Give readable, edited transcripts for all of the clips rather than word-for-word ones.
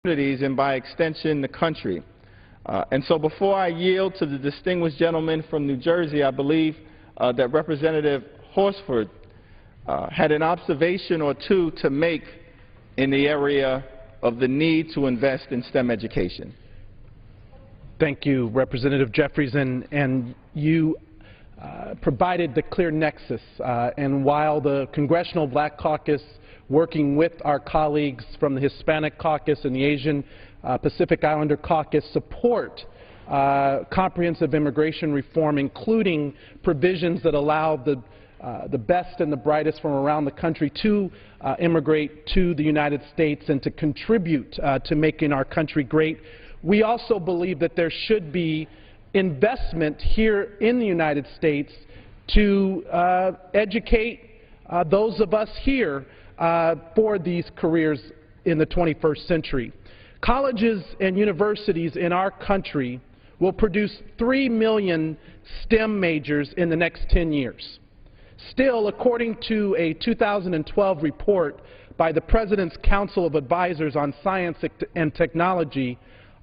communities and by extension the country. And so before I yield to the distinguished gentleman from New Jersey, I believe that Representative Horsford had an observation or two to make in the area of the need to invest in STEM education. Thank you, Representative Jeffries, and you provided the clear nexus. And while the Congressional Black Caucus, working with our colleagues from the Hispanic Caucus and the Asian Pacific Islander Caucus, support comprehensive immigration reform, including provisions that allow the best and the brightest from around the country to immigrate to the United States and to contribute to making our country great. We also believe that there should be investment here in the United States to educate those of us here for these careers in the 21st century. Colleges and universities in our country will produce 3 million STEM majors in the next 10 years. Still, according to a 2012 report by the President's Council of Advisors on Science and Technology,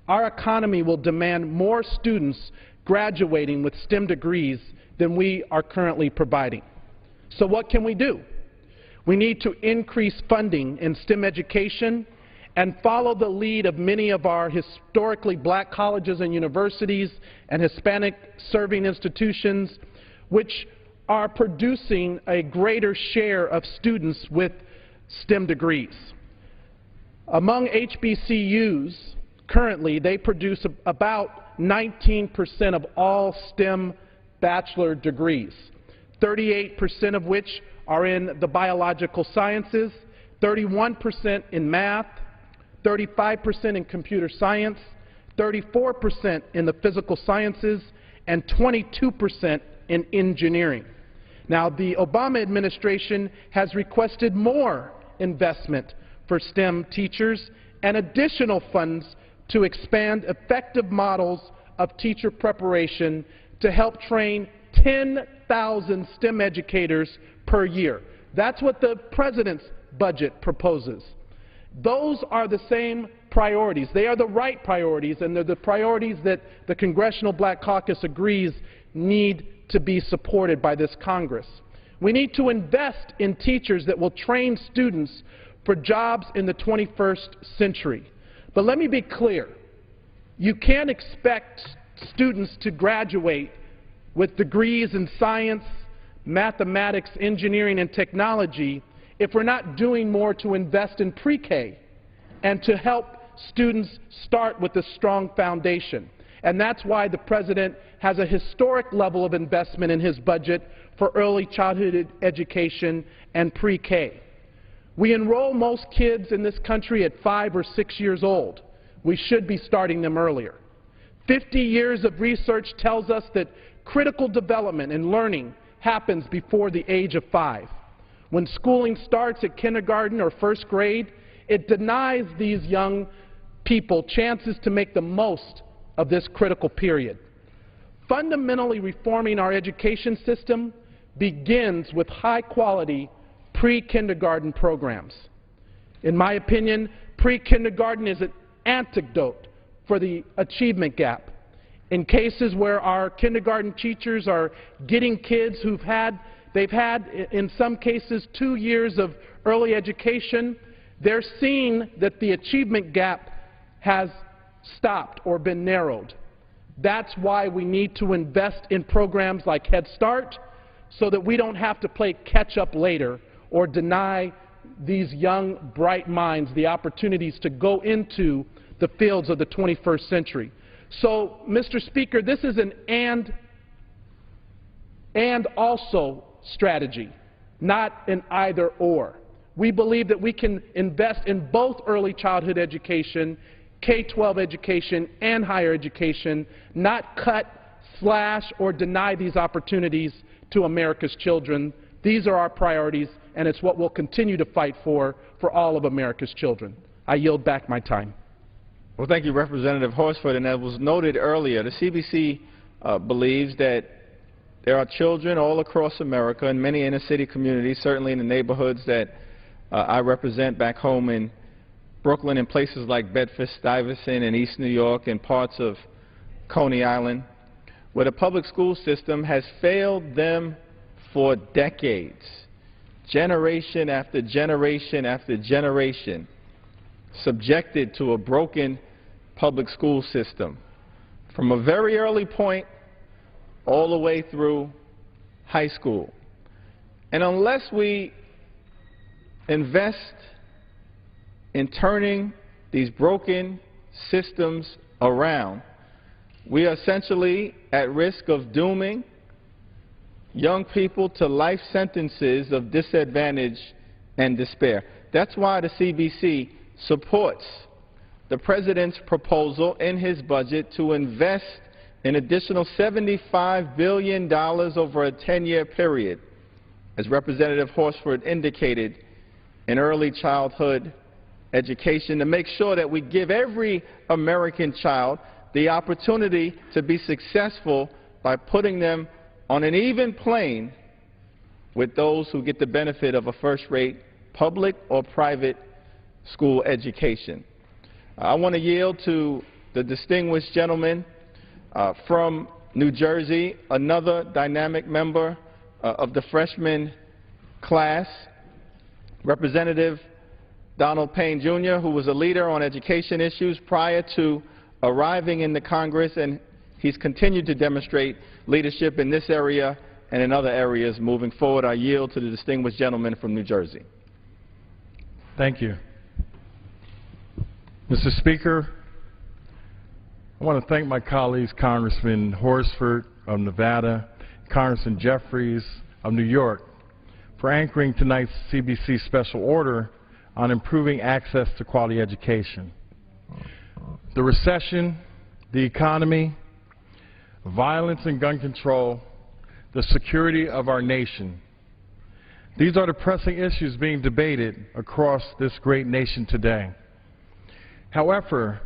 our economy will demand more students graduating with STEM degrees than we are currently providing. So what can we do? We need to increase funding in STEM education and follow the lead of many of our historically black colleges and universities and Hispanic serving institutions, which are producing a greater share of students with STEM degrees. Among HBCUs, currently, they produce about 19% of all STEM bachelor degrees, 38% of which are in the biological sciences, 31% in math, 35% in computer science, 34% in the physical sciences, and 22% in engineering. Now, the Obama administration has requested more investment for STEM teachers and additional funds to expand effective models of teacher preparation to help train 10,000 STEM educators per year. That's what the President's budget proposes. Those are the same priorities. They are the right priorities, and they're the priorities that the Congressional Black Caucus agrees need to be supported by this Congress. We need to invest in teachers that will train students for jobs in the 21st century. But let me be clear. You can't expect students to graduate with degrees in science, mathematics, engineering, and technology if we're not doing more to invest in pre-K and to help students start with a strong foundation. And that's why the President has a historic level of investment in his budget for early childhood education and pre-K. We enroll most kids in this country at 5 or 6 years old. We should be starting them earlier. 50 years of research tells us that critical development and learning happens before the age of 5. When schooling starts at kindergarten or first grade, it denies these young people chances to make the most of this critical period. Fundamentally reforming our education system begins with high-quality pre-kindergarten programs. In my opinion, pre-kindergarten is an antidote for the achievement gap. In cases where our kindergarten teachers are getting kids they've had in some cases 2 years of early education, they're seeing that the achievement gap has stopped or been narrowed. That's why we need to invest in programs like Head Start so that we don't have to play catch-up later or deny these young, bright minds the opportunities to go into the fields of the 21st century. So, Mr. Speaker, this is an and also strategy, not an either-or. We believe that we can invest in both early childhood education, K-12 education, and higher education, not cut, slash, or deny these opportunities to America's children. These are our priorities, and it's what we'll continue to fight for all of America's children. I yield back my time. Well, thank you, Representative Horsford. And as was noted earlier, the CBC believes that there are children all across America and many inner-city communities, certainly in the neighborhoods that I represent back home in Brooklyn and places like Bedford-Stuyvesant and East New York and parts of Coney Island, where the public school system has failed them for decades, generation after generation after generation, subjected to a broken public school system from a very early point all the way through high school. And unless we invest in turning these broken systems around, we are essentially at risk of dooming young people to life sentences of disadvantage and despair. That's why the CBC supports the President's proposal in his budget to invest an additional $75 billion over a 10-year period, as Representative Horsford indicated, in early childhood education, to make sure that we give every American child the opportunity to be successful by putting them on an even plane with those who get the benefit of a first-rate public or private school education. I want to yield to the distinguished gentleman from New Jersey, another dynamic member of the freshman class, Representative Donald Payne, Jr., who was a leader on education issues prior to arriving in the Congress, and he's continued to demonstrate leadership in this area and in other areas moving forward. I yield to the distinguished gentleman from New Jersey. Thank you. Mr. Speaker, I want to thank my colleagues, Congressman Horsford of Nevada, Congressman Jeffries of New York, for anchoring tonight's CBC special order on improving access to quality education. The recession, the economy, violence and gun control, the security of our nation. These are the pressing issues being debated across this great nation today. However,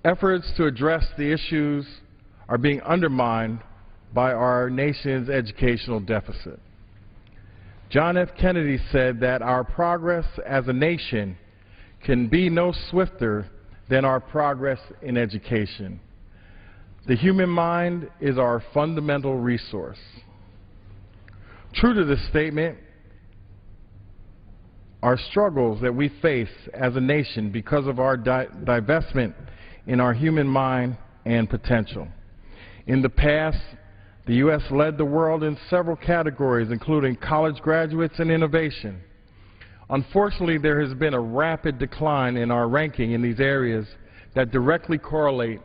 efforts to address the issues are being undermined by our nation's educational deficit. John F. Kennedy said that our progress as a nation can be no swifter than our progress in education. The human mind is our fundamental resource. True to this statement, our struggles that we face as a nation because of our divestment in our human mind and potential. In the past, the U.S. led the world in several categories, including college graduates and innovation. Unfortunately, there has been a rapid decline in our ranking in these areas that directly correlate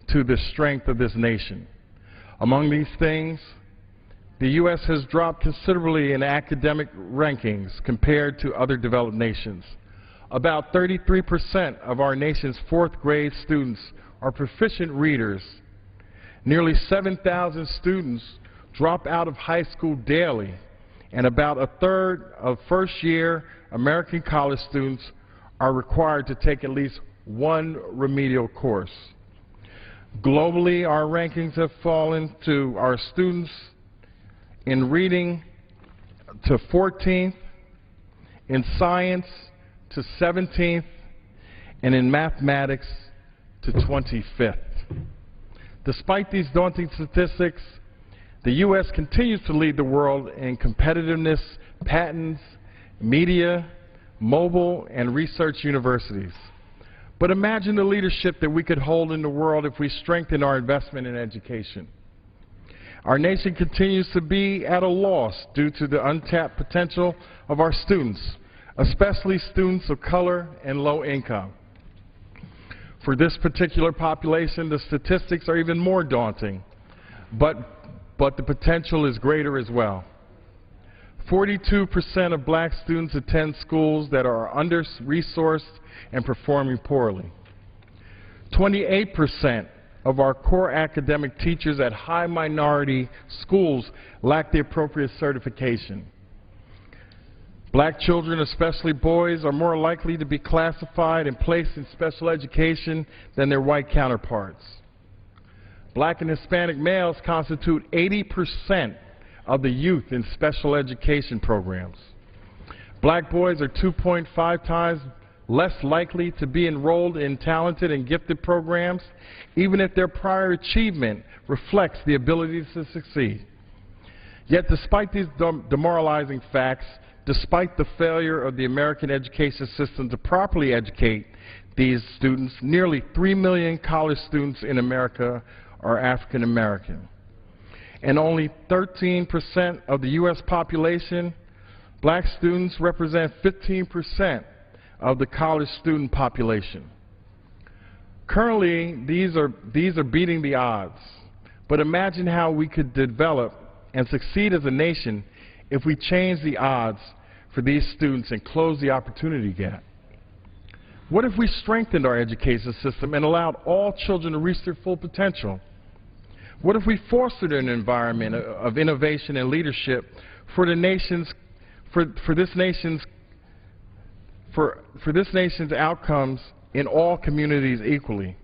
to the strength of this nation. Among these things, the U.S. has dropped considerably in academic rankings compared to other developed nations. About 33% of our nation's fourth grade students are proficient readers. Nearly 7,000 students drop out of high school daily, and about a third of first-year American college students are required to take at least one remedial course. Globally, our rankings have fallen to our students in reading to 14th, in science to 17th, and in mathematics to 25th. Despite these daunting statistics, the U.S. continues to lead the world in competitiveness, patents, media, mobile, and research universities. But imagine the leadership that we could hold in the world if we strengthen our investment in education. Our nation continues to be at a loss due to the untapped potential of our students, especially students of color and low income. For this particular population, the statistics are even more daunting, but the potential is greater as well. 42% of black students attend schools that are under-resourced and performing poorly. 28% of our core academic teachers at high minority schools lack the appropriate certification. Black children, especially boys, are more likely to be classified and placed in special education than their white counterparts. Black and Hispanic males constitute 80% of the youth in special education programs. Black boys are 2.5 times less likely to be enrolled in talented and gifted programs, even if their prior achievement reflects the ability to succeed. Yet despite these demoralizing facts, despite the failure of the American education system to properly educate these students, nearly 3 million college students in America are African American. And only 13% of the U.S. population, black students represent 15% of the college student population. Currently, these are beating the odds. But imagine how we could develop and succeed as a nation if we change the odds for these students and close the opportunity gap. What if we strengthened our education system and allowed all children to reach their full potential? What if we fostered an environment of innovation and leadership for this nation's outcomes in all communities equally?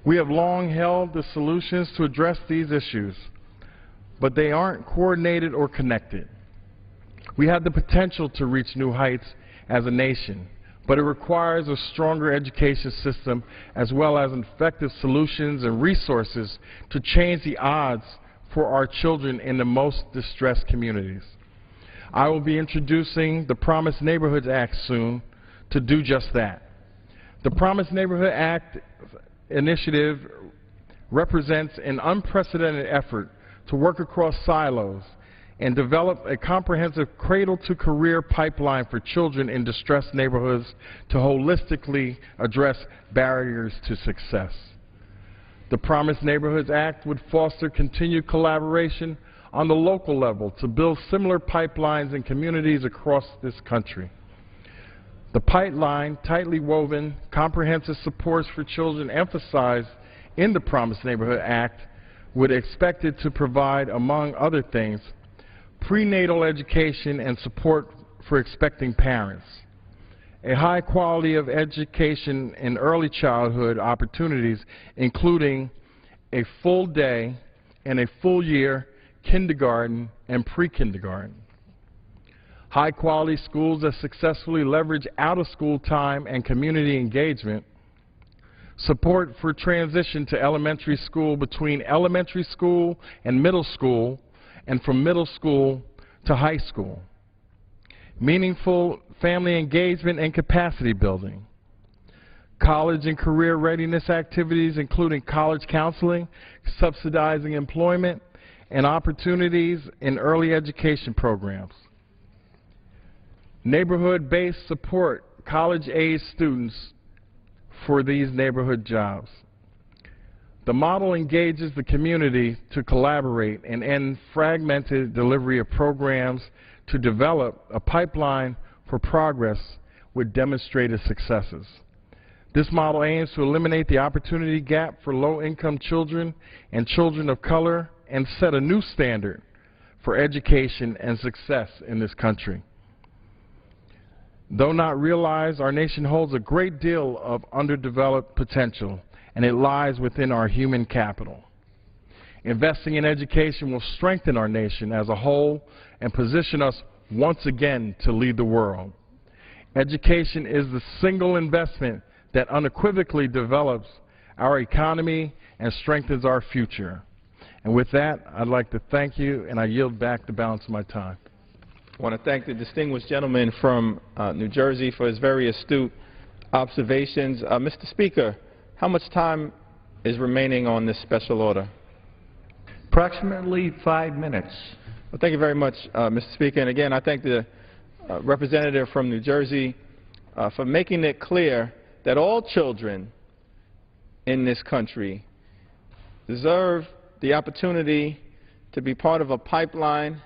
We have long held the solutions to address these issues, but they aren't coordinated or connected. We have the potential to reach new heights as a nation, but it requires a stronger education system as well as effective solutions and resources to change the odds for our children in the most distressed communities. I will be introducing the Promised Neighborhoods Act soon to do just that. The Promised Neighborhood Act initiative represents an unprecedented effort to work across silos and develop a comprehensive cradle-to-career pipeline for children in distressed neighborhoods to holistically address barriers to success. The Promised Neighborhoods Act would foster continued collaboration on the local level to build similar pipelines in communities across this country. The pipeline, tightly woven, comprehensive supports for children emphasized in the Promised Neighborhood Act would expect it to provide, among other things, prenatal education and support for expecting parents, a high quality of education in early childhood opportunities, including a full day and a full year kindergarten and pre-kindergarten, high quality schools that successfully leverage out-of-school time and community engagement, support for transition to elementary school between elementary school and middle school, and from middle school to high school, meaningful family engagement and capacity building, college and career readiness activities including college counseling, subsidizing employment, and opportunities in early education programs, neighborhood-based support college-age students for these neighborhood jobs. The model engages the community to collaborate and end fragmented delivery of programs to develop a pipeline for progress with demonstrated successes. This model aims to eliminate the opportunity gap for low-income children and children of color and set a new standard for education and success in this country. Though not realized, our nation holds a great deal of underdeveloped potential, and it lies within our human capital. Investing in education will strengthen our nation as a whole and position us once again to lead the world. Education is the single investment that unequivocally develops our economy and strengthens our future. And with that, I'd like to thank you, and I yield back the balance of my time. I want to thank the distinguished gentleman from New Jersey for his very astute observations. Mr. Speaker, how much time is remaining on this special order? Approximately 5 minutes. Well, thank you very much, Mr. Speaker. And again, I thank the representative from New Jersey for making it clear that all children in this country deserve the opportunity to be part of a pipeline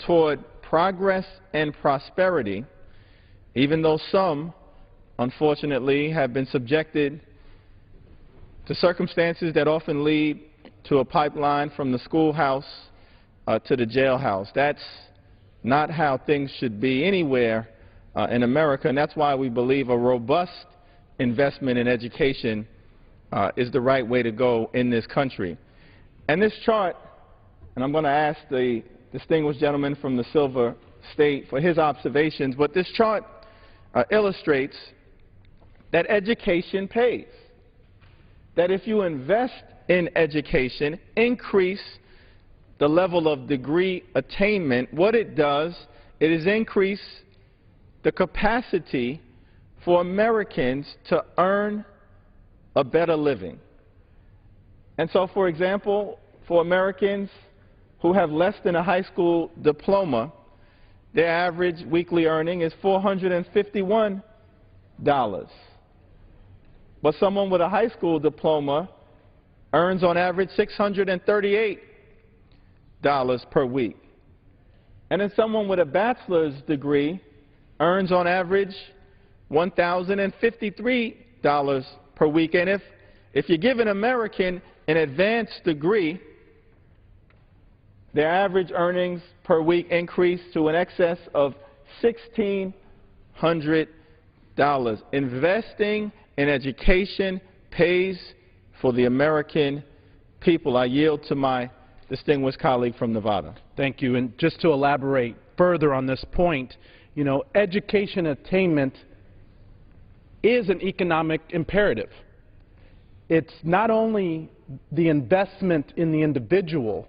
toward progress and prosperity, even though some, unfortunately, have been subjected to circumstances that often lead to a pipeline from the schoolhouse to the jailhouse. That's not how things should be anywhere in America, and that's why we believe a robust investment in education is the right way to go in this country. And this chart, and I'm going to ask the distinguished gentleman from the Silver State for his observations, but this chart illustrates that education pays. That if you invest in education, increase the level of degree attainment, what it does, it is increase the capacity for Americans to earn a better living. And so, for example, for Americans who have less than a high school diploma, their average weekly earning is $451. But someone with a high school diploma earns on average $638 per week. And then someone with a bachelor's degree earns on average $1,053 per week. And if you give an American an advanced degree, their average earnings per week increase to an excess of $1,600. Investing in education pays for the American people. I yield to my distinguished colleague from Nevada. Thank you. And just to elaborate further on this point, you know, education attainment is an economic imperative. It's not only the investment in the individual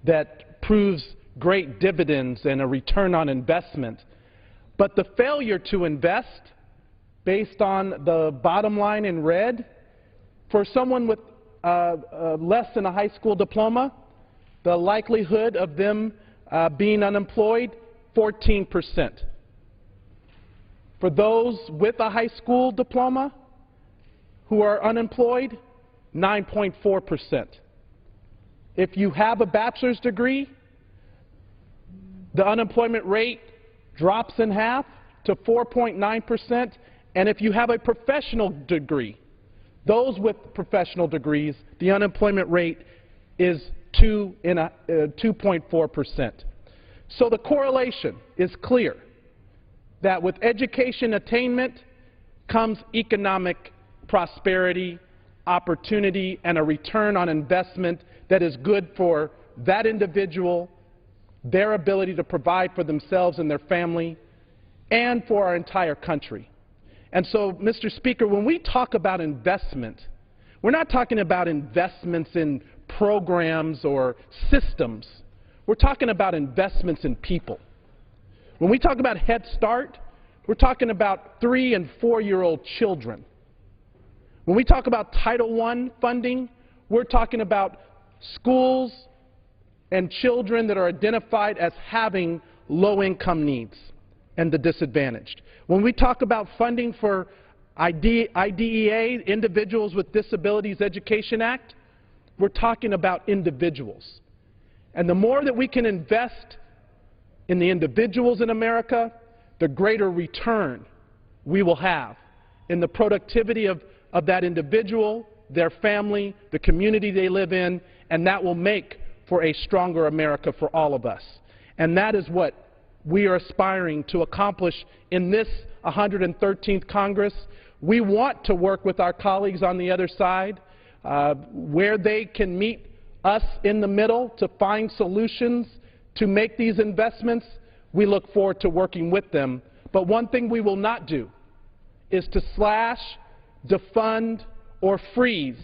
that proves great dividends and a return on investment, but the failure to invest based on the bottom line in red, for someone with less than a high school diploma, the likelihood of them being unemployed, 14%. For those with a high school diploma who are unemployed, 9.4%. If you have a bachelor's degree, the unemployment rate drops in half to 4.9%. And if you have a professional degree, those with professional degrees, the unemployment rate is 2.4%. So the correlation is clear that with education attainment comes economic prosperity, opportunity, and a return on investment that is good for that individual, their ability to provide for themselves and their family, and for our entire country. And so, Mr. Speaker, when we talk about investment, we're not talking about investments in programs or systems. We're talking about investments in people. When we talk about Head Start, we're talking about 3- and 4-year-old children. When we talk about Title I funding, we're talking about schools and children that are identified as having low-income needs and the disadvantaged. When we talk about funding for IDEA, Individuals with Disabilities Education Act, we're talking about individuals. And the more that we can invest in the individuals in America, the greater return we will have in the productivity of that individual, their family, the community they live in, and that will make for a stronger America for all of us. And that is what we are aspiring to accomplish in this 113th Congress. We want to work with our colleagues on the other side where they can meet us in the middle to find solutions to make these investments. We look forward to working with them. But one thing we will not do is to slash, defund, or freeze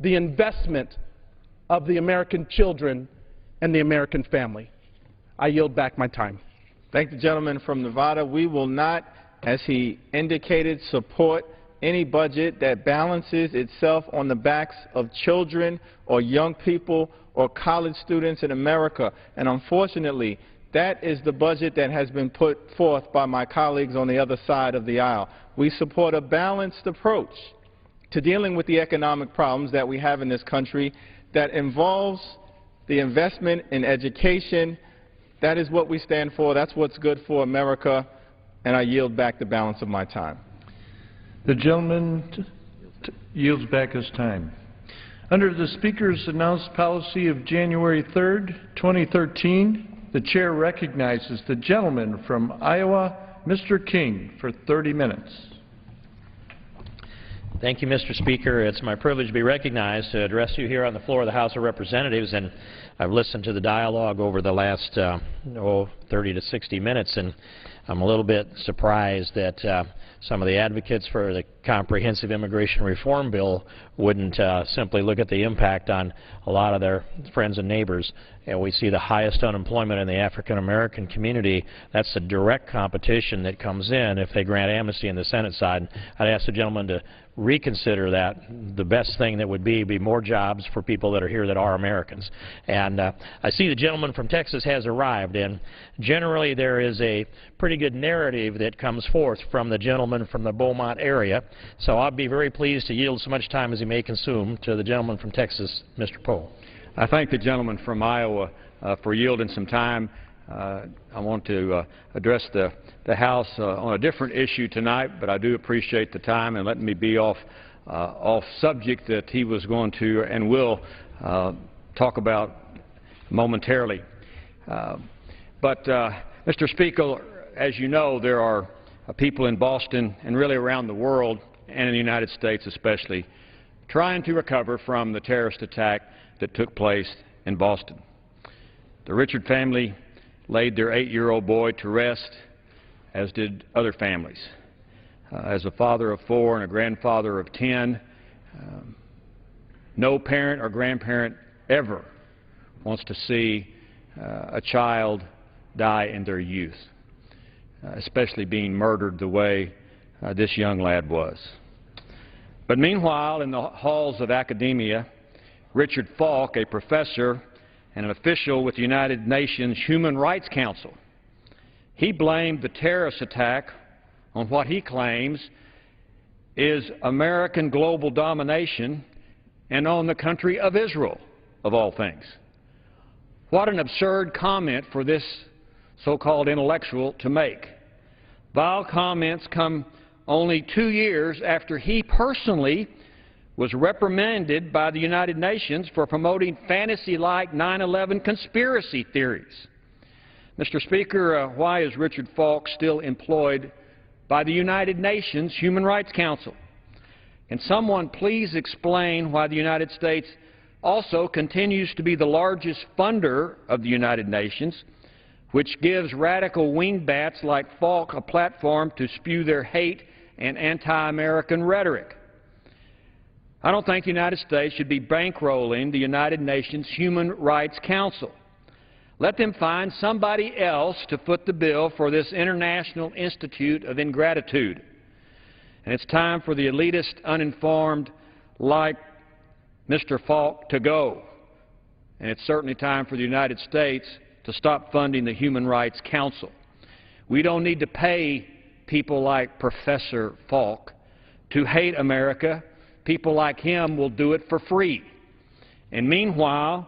the investment of the American children and the American family. I yield back my time. Thank the gentleman from Nevada. We will not, as he indicated, support any budget that balances itself on the backs of children or young people or college students in America. And unfortunately, that is the budget that has been put forth by my colleagues on the other side of the aisle. We support a balanced approach to dealing with the economic problems that we have in this country that involves the investment in education. That is what we stand for. That's what's good for America. And I yield back the balance of my time. The gentleman yields back his time. Under the Speaker's announced policy of January 3rd, 2013, the Chair recognizes the gentleman from Iowa, Mr. King, for 30 minutes. Thank you, Mr. Speaker. It's my privilege to be recognized to address you here on the floor of the House of Representatives, and I've listened to the dialogue over the last 30 to 60 minutes, and I'm a little bit surprised that some of the advocates for the comprehensive immigration reform bill wouldn't simply look at the impact on a lot of their friends and neighbors. And we see the highest unemployment in the African-American community. That's the direct competition that comes in if they grant amnesty in the Senate side. I'd ask the gentleman to reconsider that. The best thing that would be more jobs for people that are here that are Americans. And I see the gentleman from Texas has arrived, and generally there is a pretty good narrative that comes forth from the gentleman from the Beaumont area. So I'll be very pleased to yield so much time as he may consume to the gentleman from Texas, Mr. Poe. I thank the gentleman from Iowa for yielding some time. I want to address the House on a different issue tonight, but I do appreciate the time and letting me be off subject that he was going to and will talk about momentarily. But Mr. Speaker, as you know, there are people in Boston and really around the world and in the United States especially trying to recover from the terrorist attack that took place in Boston. The Richard family laid their 8-year-old boy to rest, as did other families. As a father of 4 and a grandfather of 10, no parent or grandparent ever wants to see a child die in their youth, especially being murdered the way this young lad was. But meanwhile, in the halls of academia, Richard Falk, a professor and an official with the United Nations Human Rights Council, he blamed the terrorist attack on what he claims is American global domination and on the country of Israel, of all things. What an absurd comment for this so-called intellectual to make. Vile comments come only 2 years after he personally was reprimanded by the United Nations for promoting fantasy-like 9/11 conspiracy theories. Mr. Speaker, why is Richard Falk still employed by the United Nations Human Rights Council? Can someone please explain why the United States also continues to be the largest funder of the United Nations, which gives radical wingbats like Falk a platform to spew their hate and anti-American rhetoric? I don't think the United States should be bankrolling the United Nations Human Rights Council. Let them find somebody else to foot the bill for this International Institute of Ingratitude. And it's time for the elitist, uninformed like Mr. Falk to go. And it's certainly time for the United States to stop funding the Human Rights Council. We don't need to pay people like Professor Falk to hate America. People like him will do it for free. And meanwhile,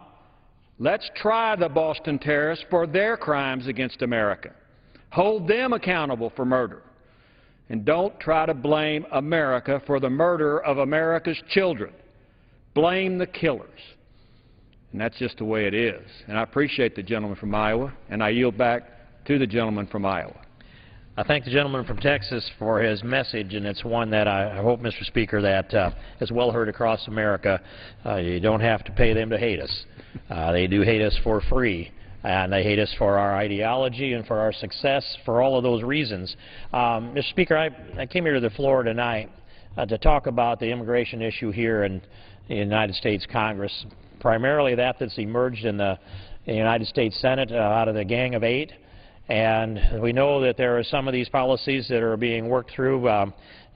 let's try the Boston terrorists for their crimes against America. Hold them accountable for murder. And don't try to blame America for the murder of America's children. Blame the killers. And that's just the way it is. And I appreciate the gentleman from Iowa, and I yield back to the gentleman from Iowa. I thank the gentleman from Texas for his message, and it's one that I hope, Mr. Speaker, that is well heard across America. You don't have to pay them to hate us. They do hate us for free, and they hate us for our ideology and for our success, for all of those reasons. Mr. Speaker, I came here to the floor tonight to talk about the immigration issue here in the United States Congress, primarily that's emerged in the United States Senate out of the Gang of Eight. And we know that there are some of these policies that are being worked through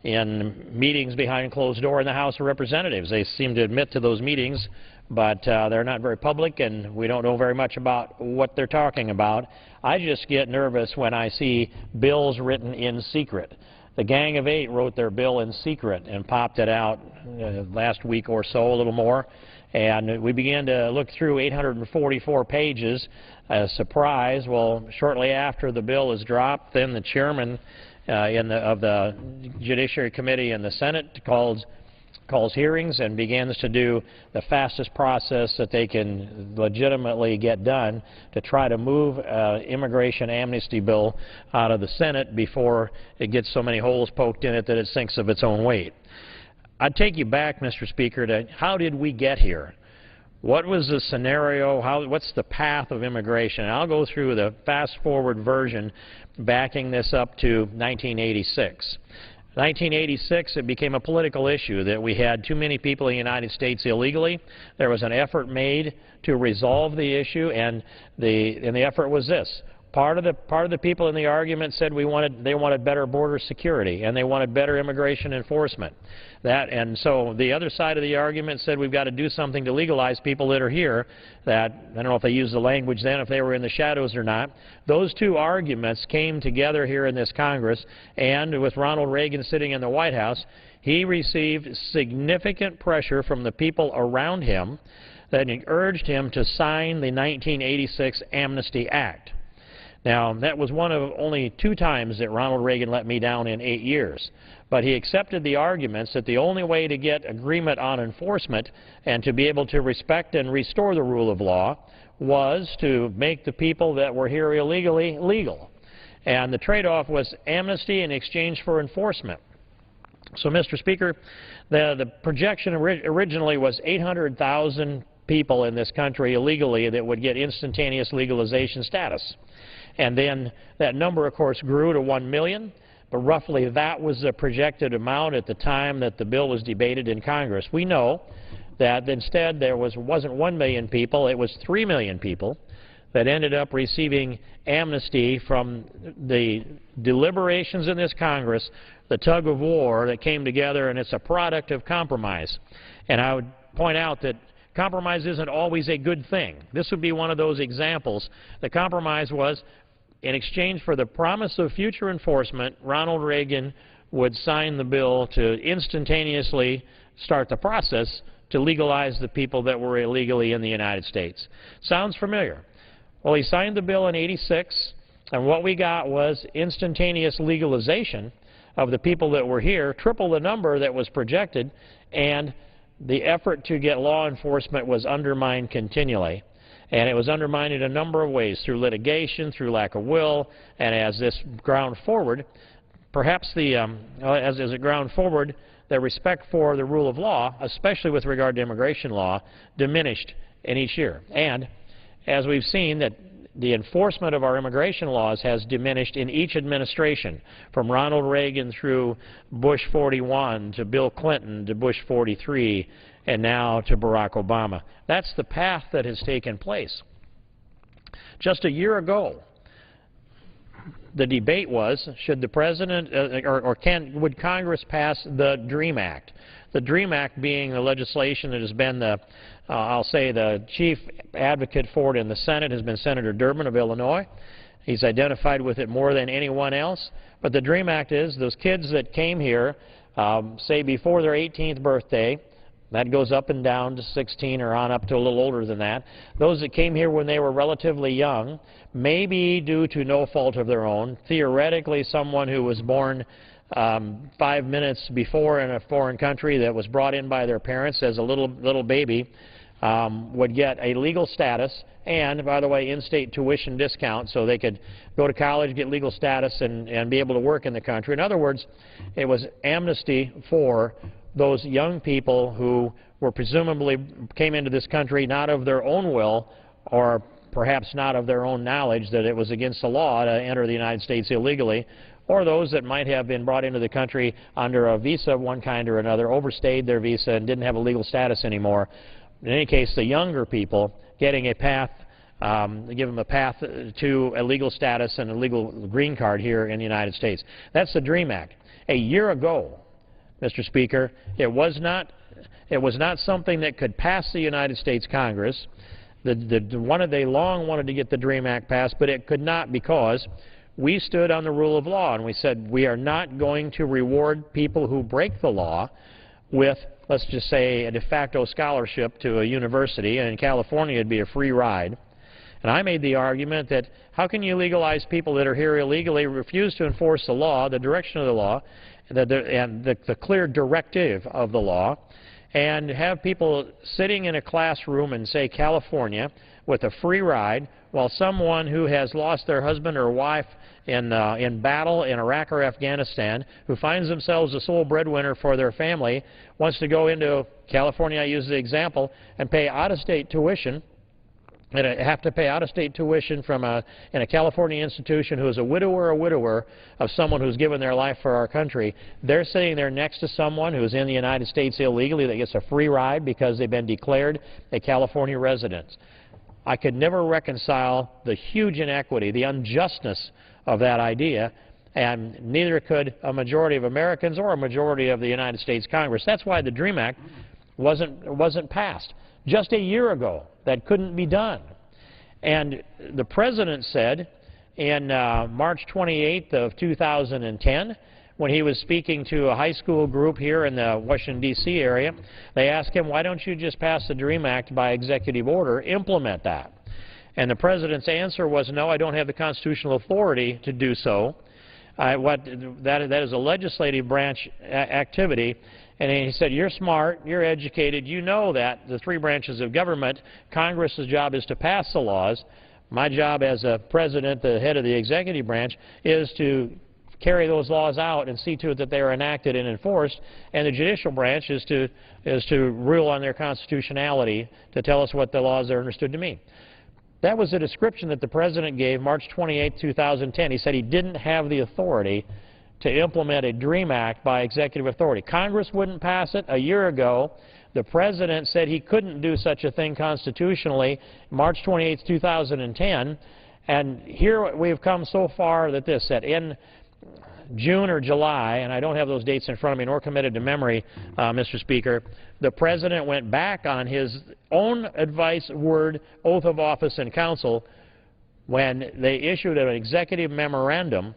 in meetings behind closed door in the House of Representatives. They seem to admit to those meetings, but they're not very public, and we don't know very much about what they're talking about. I just get nervous when I see bills written in secret. The Gang of Eight wrote their bill in secret and popped it out last week or so, a little more. And we began to look through 844 pages. Surprise, well, shortly after the bill is dropped, then the chairman of the Judiciary Committee in the Senate calls hearings and begins to do the fastest process that they can legitimately get done to try to move immigration amnesty bill out of the Senate before it gets so many holes poked in it that it sinks of its own weight. I'd take you back, Mr. Speaker, to how did we get here? what was the scenario, what's the path of immigration. And I'll go through the fast-forward version backing this up to 1986. 1986, it became a political issue that we had too many people in the United States illegally. There was an effort made to resolve the issue, and the effort was this. Part of the people in the argument said they wanted better border security and they wanted better immigration enforcement. And so the other side of the argument said we've got to do something to legalize people that are here. That I don't know if they used the language then, if they were in the shadows or not. Those two arguments came together here in this Congress, and with Ronald Reagan sitting in the White House, he received significant pressure from the people around him that urged him to sign the 1986 Amnesty Act. Now, that was one of only 2 times that Ronald Reagan let me down in 8 years. But he accepted the arguments that the only way to get agreement on enforcement and to be able to respect and restore the rule of law was to make the people that were here illegally legal. And the trade-off was amnesty in exchange for enforcement. So, Mr. Speaker, the projection originally was 800,000 people in this country illegally that would get instantaneous legalization status. And then that number, of course, grew to 1 million, but roughly that was the projected amount at the time that the bill was debated in Congress. We know that instead there wasn't 1 million people, it was 3 million people that ended up receiving amnesty from the deliberations in this Congress, the tug of war that came together, and it's a product of compromise. And I would point out that compromise isn't always a good thing. This would be one of those examples. The compromise was, in exchange for the promise of future enforcement, Ronald Reagan would sign the bill to instantaneously start the process to legalize the people that were illegally in the United States. Sounds familiar? Well, he signed the bill in '86, and what we got was instantaneous legalization of the people that were here, triple the number that was projected, and the effort to get law enforcement was undermined continually. And it was undermined in a number of ways, through litigation, through lack of will, and as this ground forward, perhaps as a ground forward, the respect for the rule of law, especially with regard to immigration law, diminished in each year. And as we've seen, that the enforcement of our immigration laws has diminished in each administration, from Ronald Reagan through Bush 41 to Bill Clinton to Bush 43 and now to Barack Obama. That's the path that has taken place. Just a year ago, the debate was, should the President would Congress pass the DREAM Act? The DREAM Act being the legislation that has been I'll say the chief advocate for it in the Senate has been Senator Durbin of Illinois. He's identified with it more than anyone else. But the DREAM Act is those kids that came here, say before their 18th birthday, that goes up and down to 16 or on up to a little older than that. Those that came here when they were relatively young, maybe due to no fault of their own, theoretically someone who was born 5 minutes before in a foreign country that was brought in by their parents as a little baby, would get a legal status and, by the way, in-state tuition discount so they could go to college, get legal status, and be able to work in the country. In other words, it was amnesty for those young people who were presumably came into this country not of their own will or perhaps not of their own knowledge that it was against the law to enter the United States illegally, or those that might have been brought into the country under a visa of one kind or another, overstayed their visa and didn't have a legal status anymore. In any case, the younger people getting a path, give them a path to a legal status and a legal green card here in the United States. That's the DREAM Act. A year ago, Mr. Speaker, it was not something that could pass the United States Congress. They long wanted to get the DREAM Act passed, but it could not because we stood on the rule of law and we said we are not going to reward people who break the law with, let's just say, a de facto scholarship to a university, and in California it'd be a free ride. And I made the argument that how can you legalize people that are here illegally, refuse to enforce the law, the direction of the law, and the clear directive of the law, and have people sitting in a classroom in, say, California with a free ride while someone who has lost their husband or wife in battle in Iraq or Afghanistan, who finds themselves the sole breadwinner for their family, wants to go into California, I use the example, and pay out-of-state tuition, and have to pay out-of-state tuition from in a California institution who is a widower of someone who's given their life for our country. They're sitting there next to someone who's in the United States illegally that gets a free ride because they've been declared a California resident. I could never reconcile the huge inequity, the unjustness of that idea, and neither could a majority of Americans or a majority of the United States Congress. That's why the DREAM Act wasn't passed. Just a year ago, that couldn't be done. And the President said in March 28th of 2010, when he was speaking to a high school group here in the Washington, D.C. area, they asked him, why don't you just pass the DREAM Act by executive order, implement that? And the President's answer was, no, I don't have the constitutional authority to do so. That is a legislative branch activity. And he said, you're smart, you're educated, you know that the three branches of government, Congress's job is to pass the laws. My job as a president, the head of the executive branch, is to carry those laws out and see to it that they are enacted and enforced, and the judicial branch is to rule on their constitutionality, to tell us what the laws are understood to mean. That was the description that the President gave March 28, 2010. He said he didn't have the authority to implement a DREAM Act by executive authority. Congress wouldn't pass it. A year ago, the President said he couldn't do such a thing constitutionally, March 28, 2010, and here we've come so far that in June or July, and I don't have those dates in front of me nor committed to memory, Mr. Speaker, the President went back on his own advice, word, oath of office in council when they issued an executive memorandum,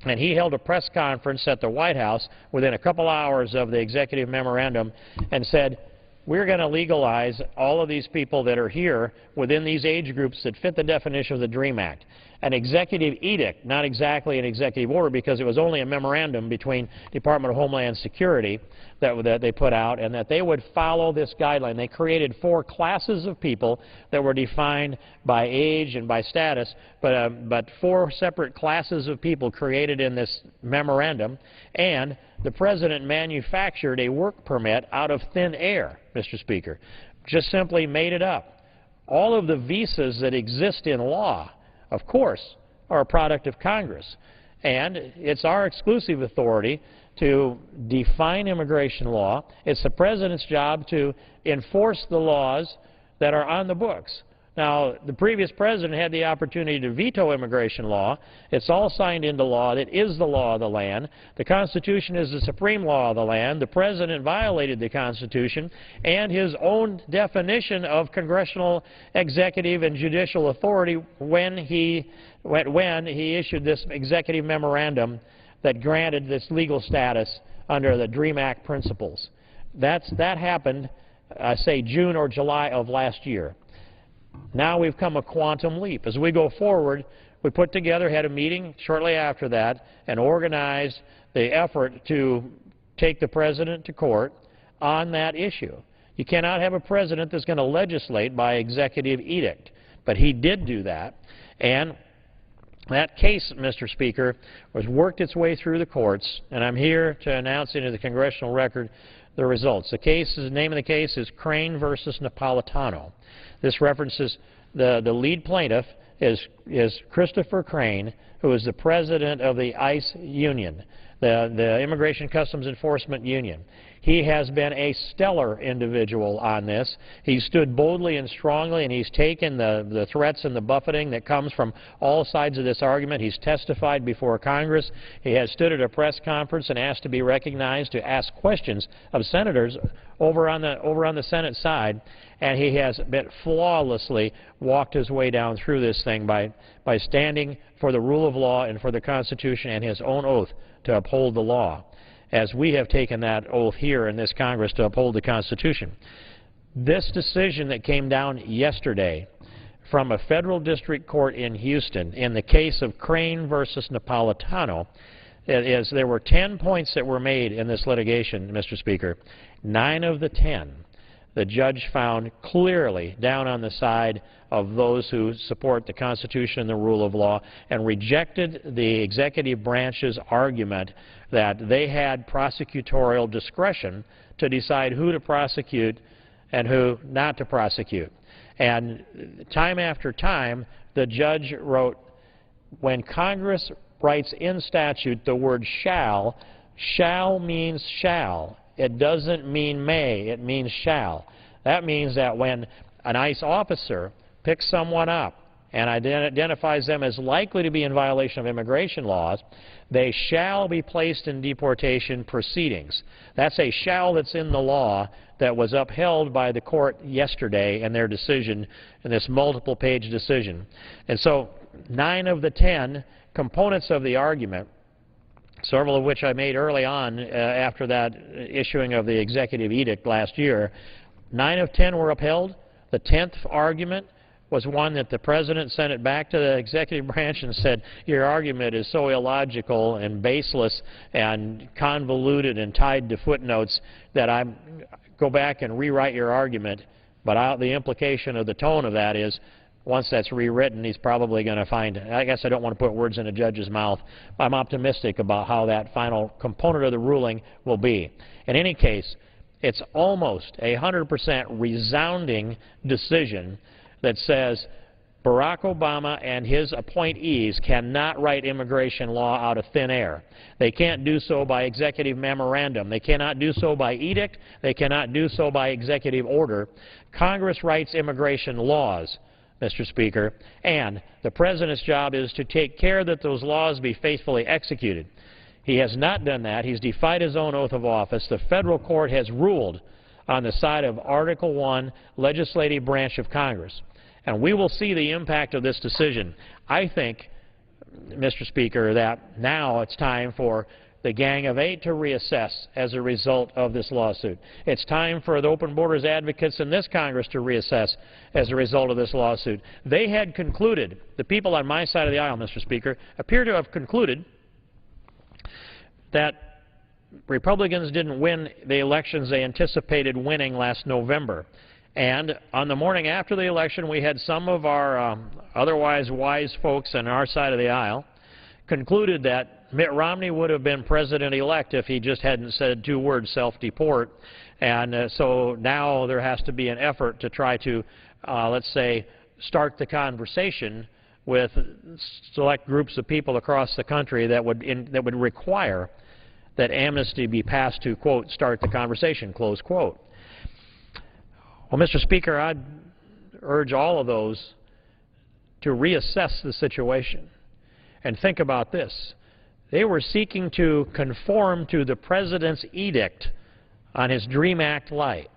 and he held a press conference at the White House within a couple hours of the executive memorandum and said, we're going to legalize all of these people that are here within these age groups that fit the definition of the DREAM Act. An executive edict, not exactly an executive order because it was only a memorandum between Department of Homeland Security that they put out, and that they would follow this guideline. They created 4 classes of people that were defined by age and by status, but 4 separate classes of people created in this memorandum, and the President manufactured a work permit out of thin air, Mr. Speaker. Just simply made it up. All of the visas that exist in law, of course, are a product of Congress, and it's our exclusive authority to define immigration law. It's the President's job to enforce the laws that are on the books. Now, the previous President had the opportunity to veto immigration law. It's all signed into law. It is the law of the land. The Constitution is the supreme law of the land. The President violated the Constitution and his own definition of congressional, executive, and judicial authority when he issued this executive memorandum that granted this legal status under the DREAM Act principles. That happened, say, June or July of last year. Now we've come a quantum leap. As we go forward, we put together, had a meeting shortly after that, and organized the effort to take the President to court on that issue. You cannot have a President that's going to legislate by executive edict, but he did do that, and that case, Mr. Speaker, was worked its way through the courts, and I'm here to announce into the congressional record the results. The name of the case is Crane versus Napolitano. This references the lead plaintiff is Christopher Crane, who is the president of the ICE union, the Immigration Customs Enforcement Union. He has been a stellar individual on this. He stood boldly and strongly, and he's taken the threats and the buffeting that comes from all sides of this argument. He's testified before Congress. He has stood at a press conference and asked to be recognized to ask questions of senators over on the Senate side, and he has been flawlessly walked his way down through this thing by standing for the rule of law and for the Constitution and his own oath to uphold the law, as we have taken that oath here in this Congress to uphold the Constitution. This decision that came down yesterday from a federal district court in Houston in the case of Crane versus Napolitano is there were 10 points that were made in this litigation, Mr. Speaker. 9 of the 10, the judge found clearly down on the side of those who support the Constitution and the rule of law and rejected the executive branch's argument that they had prosecutorial discretion to decide who to prosecute and who not to prosecute. And time after time, the judge wrote, when Congress writes in statute the word shall means shall. It doesn't mean may, it means shall. That means that when an ICE officer picks someone up and identifies them as likely to be in violation of immigration laws, they shall be placed in deportation proceedings. That's a shall that's in the law that was upheld by the court yesterday in their decision, in this multiple-page decision. And so 9 of the 10 components of the argument, several of which I made early on after that issuing of the executive edict last year, 9 of 10 were upheld. The 10th argument was one that the President sent it back to the executive branch and said, your argument is so illogical and baseless and convoluted and tied to footnotes that I go back and rewrite your argument. But the implication of the tone of that is, once that's rewritten, he's probably going to find, I guess I don't want to put words in a judge's mouth. I'm optimistic about how that final component of the ruling will be. In any case, it's almost a 100% resounding decision that says Barack Obama and his appointees cannot write immigration law out of thin air. They can't do so by executive memorandum. They cannot do so by edict. They cannot do so by executive order. Congress writes immigration laws, Mr. Speaker, and the President's job is to take care that those laws be faithfully executed. He has not done that. He's defied his own oath of office. The federal court has ruled on the side of Article I legislative branch of Congress. And we will see the impact of this decision. I think, Mr. Speaker, that now it's time for the Gang of Eight to reassess as a result of this lawsuit. It's time for the open borders advocates in this Congress to reassess as a result of this lawsuit. They had concluded, the people on my side of the aisle, Mr. Speaker, appear to have concluded that Republicans didn't win the elections they anticipated winning last November. And on the morning after the election, we had some of our otherwise wise folks on our side of the aisle concluded that Mitt Romney would have been president-elect if he just hadn't said 2 words, self-deport. And so now there has to be an effort to try to, let's say, start the conversation with select groups of people across the country that would require that amnesty be passed to, quote, start the conversation, close quote. Well, Mr. Speaker, I'd urge all of those to reassess the situation and think about this. They were seeking to conform to the President's edict on his DREAM Act light.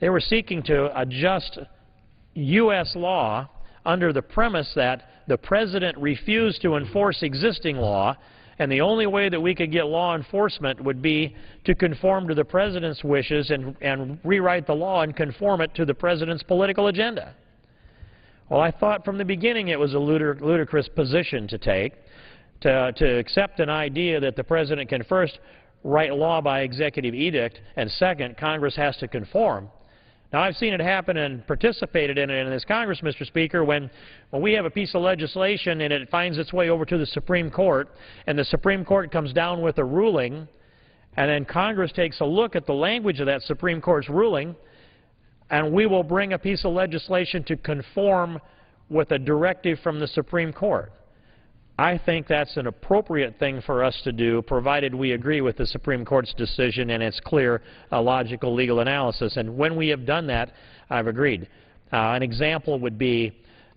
They were seeking to adjust U.S. law under the premise that the President refused to enforce existing law, and the only way that we could get law enforcement would be to conform to the President's wishes and rewrite the law and conform it to the President's political agenda. Well, I thought from the beginning it was a ludicrous position to take, to accept an idea that the President can first write law by executive edict, and second, Congress has to conform. Now, I've seen it happen and participated in it in this Congress, Mr. Speaker, when we have a piece of legislation and it finds its way over to the Supreme Court, and the Supreme Court comes down with a ruling, and then Congress takes a look at the language of that Supreme Court's ruling, and we will bring a piece of legislation to conform with a directive from the Supreme Court. I think that's an appropriate thing for us to do, provided we agree with the Supreme Court's decision and its clear, logical legal analysis. And when we have done that, I've agreed. An example would be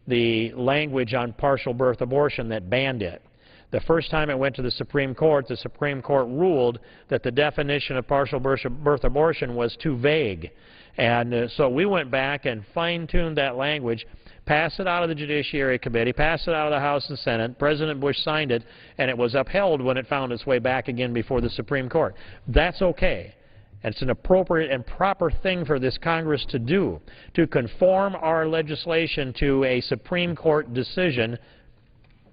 the language on partial birth abortion that banned it. The first time it went to the Supreme Court ruled that the definition of partial birth abortion was too vague. And so we went back and fine-tuned that language, passed it out of the Judiciary Committee, passed it out of the House and Senate. President Bush signed it, and it was upheld when it found its way back again before the Supreme Court. That's okay. It's an appropriate and proper thing for this Congress to do, to conform our legislation to a Supreme Court decision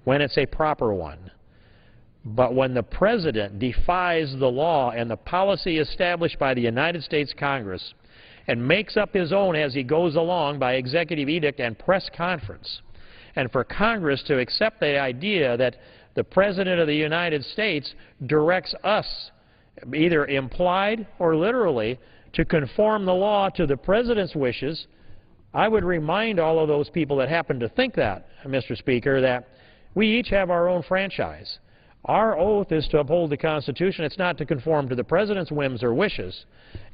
when it's a proper one. But when the President defies the law and the policy established by the United States Congress and makes up his own as he goes along by executive edict and press conference. And for Congress to accept the idea that the President of the United States directs us, either implied or literally, to conform the law to the President's wishes, I would remind all of those people that happen to think that, Mr. Speaker, that we each have our own franchise. Our oath is to uphold the Constitution. It's not to conform to the President's whims or wishes,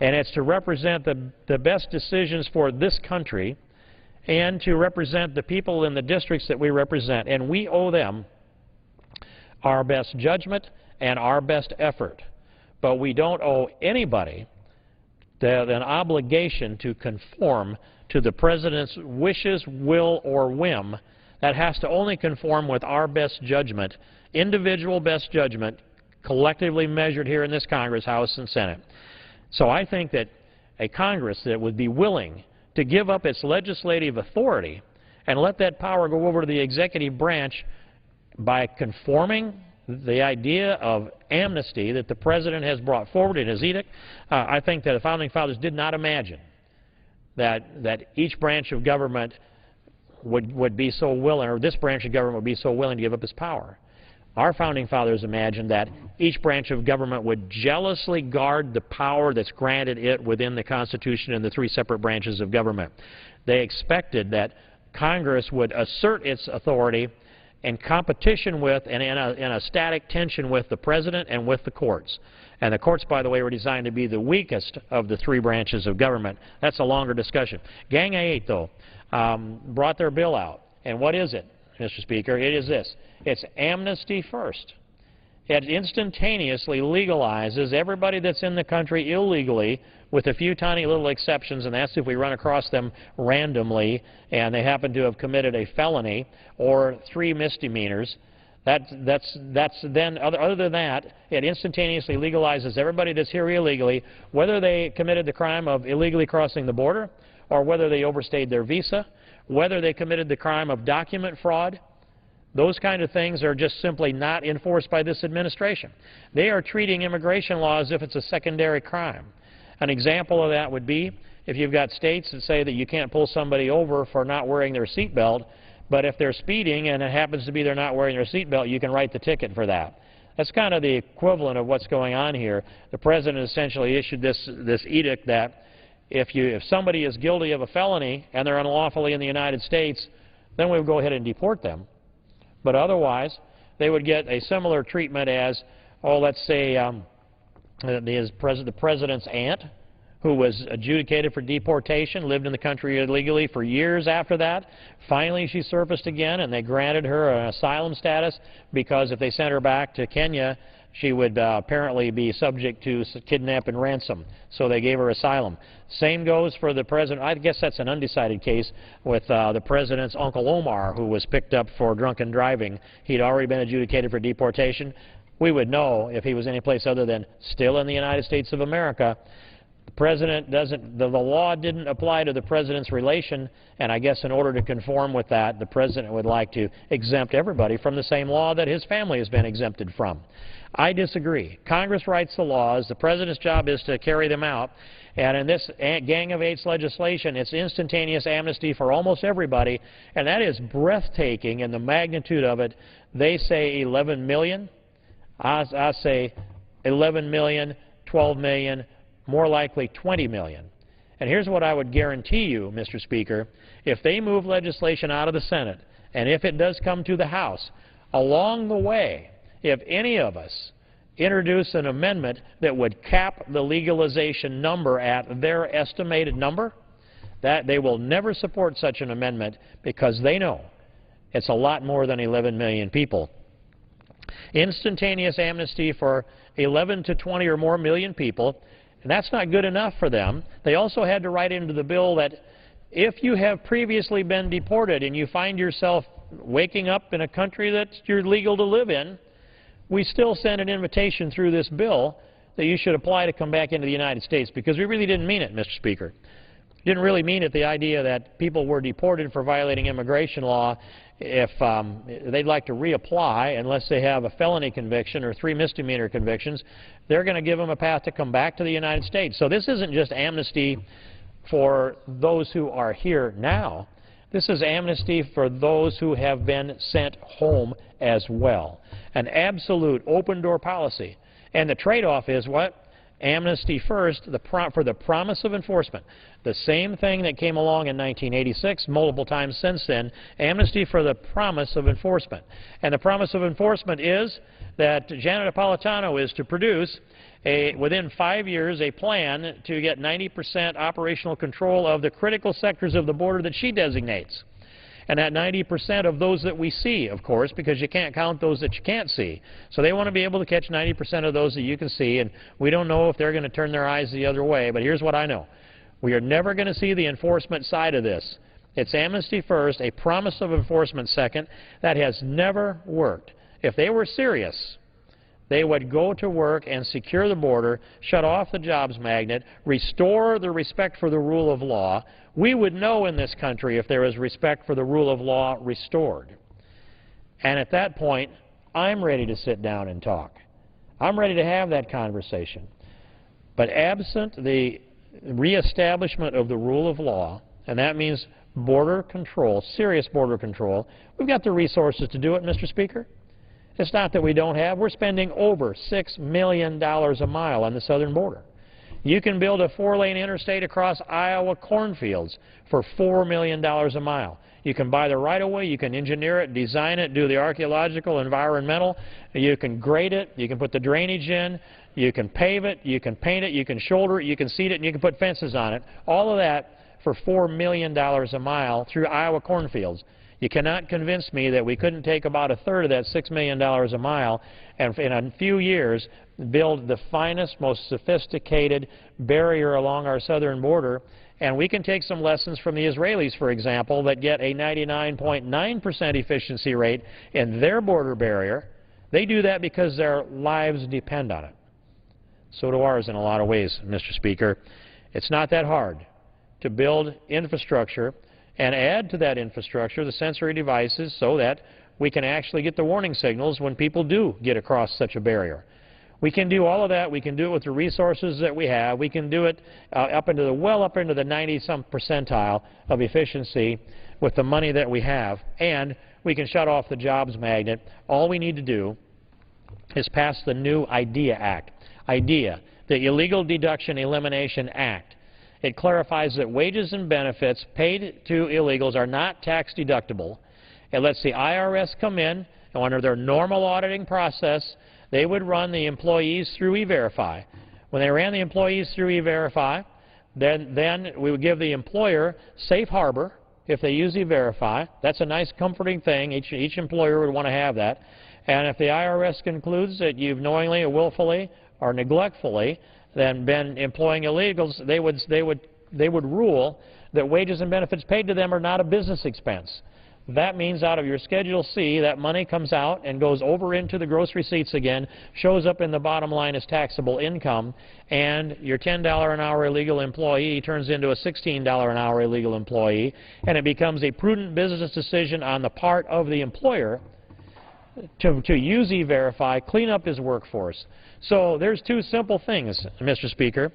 and it's to represent the best decisions for this country and to represent the people in the districts that we represent. And we owe them our best judgment and our best effort. But we don't owe anybody an obligation to conform to the President's wishes, will, or whim. That has to only conform with our best judgment, individual best judgment, collectively measured here in this Congress, House and Senate. So I think that a Congress that would be willing to give up its legislative authority and let that power go over to the executive branch by conforming the idea of amnesty that the President has brought forward in his edict, I think that the Founding Fathers did not imagine that each branch of government would be so willing, or this branch of government would be so willing to give up its power. Our Founding Fathers imagined that each branch of government would jealously guard the power that's granted it within the Constitution and the three separate branches of government. They expected that Congress would assert its authority in competition with and in a static tension with the President and with the courts. And the courts, by the way, were designed to be the weakest of the three branches of government. That's a longer discussion. Gang 8, though, brought their bill out. And what is it, Mr. Speaker? It is this. It's amnesty first. It instantaneously legalizes everybody that's in the country illegally, with a few tiny little exceptions, and that's if we run across them randomly and they happen to have committed a felony or 3 misdemeanors. That's then, other than that, it instantaneously legalizes everybody that's here illegally, whether they committed the crime of illegally crossing the border or whether they overstayed their visa, whether they committed the crime of document fraud. Those kind of things are just simply not enforced by this administration. They are treating immigration law as if it's a secondary crime. An example of that would be if you've got states that say that you can't pull somebody over for not wearing their seatbelt, but if they're speeding and it happens to be they're not wearing their seatbelt, you can write the ticket for that. That's kind of the equivalent of what's going on here. The President essentially issued this edict that if somebody is guilty of a felony and they're unlawfully in the United States, then we would go ahead and deport them. But otherwise, they would get a similar treatment as, oh, let's say the President's aunt, who was adjudicated for deportation, lived in the country illegally for years after that. Finally, she surfaced again, and they granted her an asylum status because if they sent her back to Kenya, she would apparently be subject to kidnap and ransom. So they gave her asylum. Same goes for the President. I guess that's an undecided case with the President's Uncle Omar, who was picked up for drunken driving. He'd already been adjudicated for deportation. We would know if he was anyplace other than still in the United States of America. The President doesn't, the law didn't apply to the President's relation, and I guess in order to conform with that, the President would like to exempt everybody from the same law that his family has been exempted from. I disagree. Congress writes the laws. The President's job is to carry them out. And in this Gang of Eights legislation, it's instantaneous amnesty for almost everybody, and that is breathtaking in the magnitude of it. They say 11 million. I say 11 million, 12 million, more likely 20 million. And here's what I would guarantee you, Mr. Speaker. If they move legislation out of the Senate, and if it does come to the House, along the way, if any of us introduce an amendment that would cap the legalization number at their estimated number, that they will never support such an amendment because they know it's a lot more than 11 million people. Instantaneous amnesty for 11 to 20 or more million people, and that's not good enough for them. They also had to write into the bill that if you have previously been deported and you find yourself waking up in a country that you're legal to live in, we still send an invitation through this bill that you should apply to come back into the United States, because we really didn't mean it, Mr. Speaker. Didn't really mean it, the idea that people were deported for violating immigration law if they'd like to reapply unless they have a felony conviction or 3 misdemeanor convictions. They're going to give them a path to come back to the United States. So this isn't just amnesty for those who are here now. This is amnesty for those who have been sent home as well. An absolute open-door policy. And the trade-off is what? Amnesty first for the promise of enforcement. The same thing that came along in 1986, multiple times since then, amnesty for the promise of enforcement. And the promise of enforcement is that Janet Napolitano is to produce, within 5 years, a plan to get 90% operational control of the critical sectors of the border that she designates. And that 90% of those that we see, of course, because you can't count those that you can't see. So they want to be able to catch 90% of those that you can see, and we don't know if they're going to turn their eyes the other way, but here's what I know. We are never going to see the enforcement side of this. It's amnesty first, a promise of enforcement second. That has never worked. If they were serious, they would go to work and secure the border, shut off the jobs magnet, restore the respect for the rule of law. We would know in this country if there is respect for the rule of law restored. And at that point, I'm ready to sit down and talk. I'm ready to have that conversation. But absent the reestablishment of the rule of law, and that means border control, serious border control, we've got the resources to do it, Mr. Speaker. It's not that we don't have. We're spending over $6 million a mile on the southern border. You can build a 4-lane interstate across Iowa cornfields for $4 million a mile. You can buy the right-of-way, you can engineer it, design it, do the archaeological, environmental, you can grade it, you can put the drainage in, you can pave it, you can paint it, you can shoulder it, you can seed it, and you can put fences on it. All of that for $4 million a mile through Iowa cornfields. You cannot convince me that we couldn't take about a third of that $6 million a mile and in a few years build the finest, most sophisticated barrier along our southern border. And we can take some lessons from the Israelis, for example, that get a 99.9% efficiency rate in their border barrier. They do that because their lives depend on it. So do ours in a lot of ways, Mr. Speaker. It's not that hard to build infrastructure and add to that infrastructure the sensory devices so that we can actually get the warning signals when people do get across such a barrier. We can do all of that. We can do it with the resources that we have. We can do it well up into the 90-some percentile of efficiency with the money that we have, and we can shut off the jobs magnet. All we need to do is pass the new IDEA Act. IDEA, the Illegal Deduction Elimination Act. It clarifies that wages and benefits paid to illegals are not tax deductible. It lets the IRS come in, and under their normal auditing process, they would run the employees through E-Verify. When they ran the employees through E-Verify, then we would give the employer safe harbor if they use E-Verify. That's a nice, comforting thing. Each employer would want to have that. And if the IRS concludes that you've knowingly or willfully or neglectfully then been employing illegals, they would rule that wages and benefits paid to them are not a business expense. That means out of your Schedule C, that money comes out and goes over into the gross receipts again, shows up in the bottom line as taxable income, and your $10 an hour illegal employee turns into a $16 an hour illegal employee, and it becomes a prudent business decision on the part of the employer to use E-Verify, clean up his workforce. So there's two simple things, Mr. Speaker.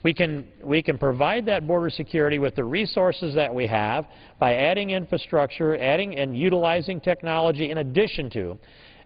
We can provide that border security with the resources that we have by adding infrastructure, adding and utilizing technology in addition to.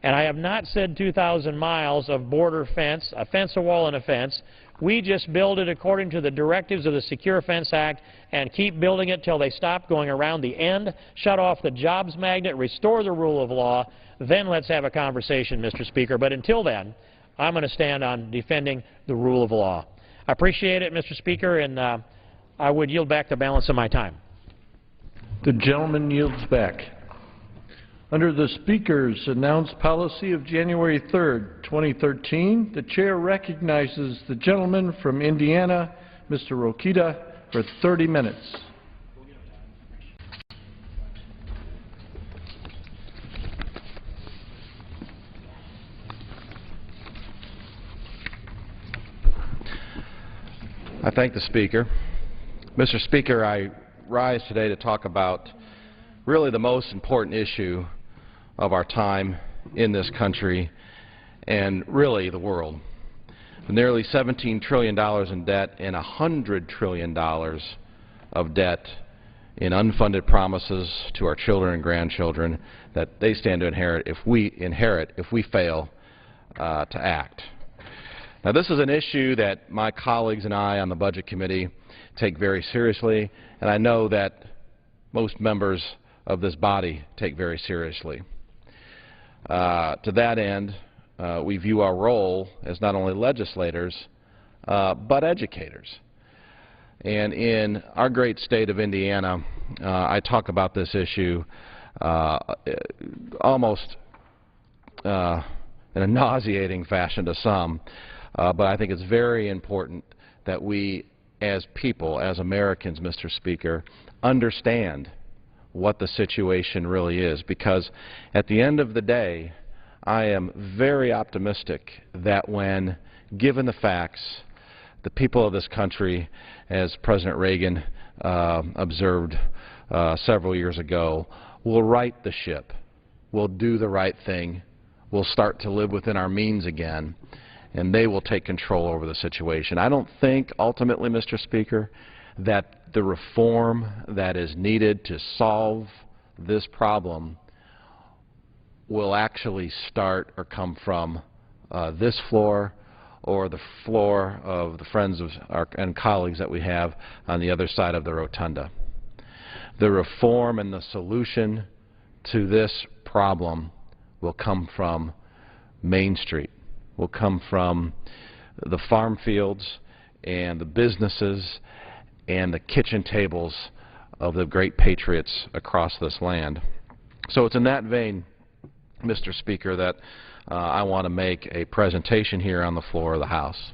And I have not said 2,000 miles of border fence, a fence, a wall, and a fence. We just build it according to the directives of the Secure Fence Act and keep building it till they stop going around the end, shut off the jobs magnet, restore the rule of law. Then let's have a conversation, Mr. Speaker. But until then, I'm going to stand on defending the rule of law. I appreciate it, Mr. Speaker, and I would yield back the balance of my time. The gentleman yields back. Under the Speaker's announced policy of January 3rd, 2013, the Chair recognizes the gentleman from Indiana, Mr. Rokita, for 30 minutes. I thank the Speaker. Mr. Speaker, I rise today to talk about really the most important issue of our time in this country and really the world. With nearly $17 trillion in debt and $100 trillion of debt in unfunded promises to our children and grandchildren that they stand to inherit if we fail to act. Now, this is an issue that my colleagues and I on the Budget Committee take very seriously, and I know that most members of this body take very seriously. To that end, we view our role as not only legislators, but educators. And in our great state of Indiana, I talk about this issue almost in a nauseating fashion to some, but I think it's very important that we as people, as Americans, Mr. Speaker, understand what the situation really is, because at the end of the day, I am very optimistic that when given the facts, the people of this country, as President Reagan observed several years ago, will right the ship, will do the right thing, will start to live within our means again, and they will take control over the situation. I don't think, ultimately, Mr. Speaker, that the reform that is needed to solve this problem will actually start or come from this floor or the floor of the friends of and colleagues that we have on the other side of the rotunda. The reform and the solution to this problem will come from Main Street, will come from the farm fields and the businesses and the kitchen tables of the great patriots across this land. So it's in that vein, Mr. Speaker, that I want to make a presentation here on the floor of the House.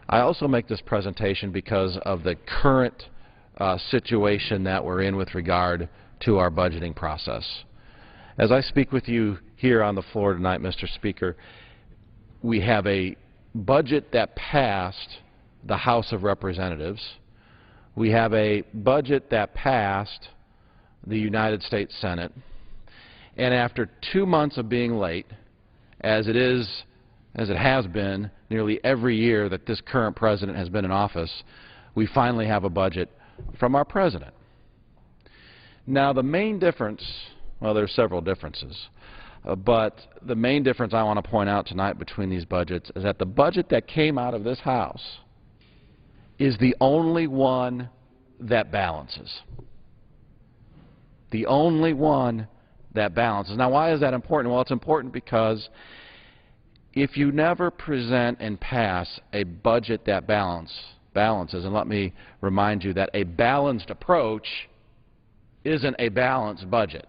I also make this presentation because of the current situation that we're in with regard to our budgeting process. As I speak with you here on the floor tonight, Mr. Speaker, we have a budget that passed the House of Representatives. We have a budget that passed the United States Senate. And after 2 months of being late, as it has been nearly every year that this current president has been in office, we finally have a budget from our president. Now, the main difference, well, there's several differences, but the main difference I want to point out tonight between these budgets is that the budget that came out of this House is the only one that balances. The only one that balances. Now, why is that important? Well, it's important because if you never present and pass a budget that balances, and let me remind you that a balanced approach isn't a balanced budget.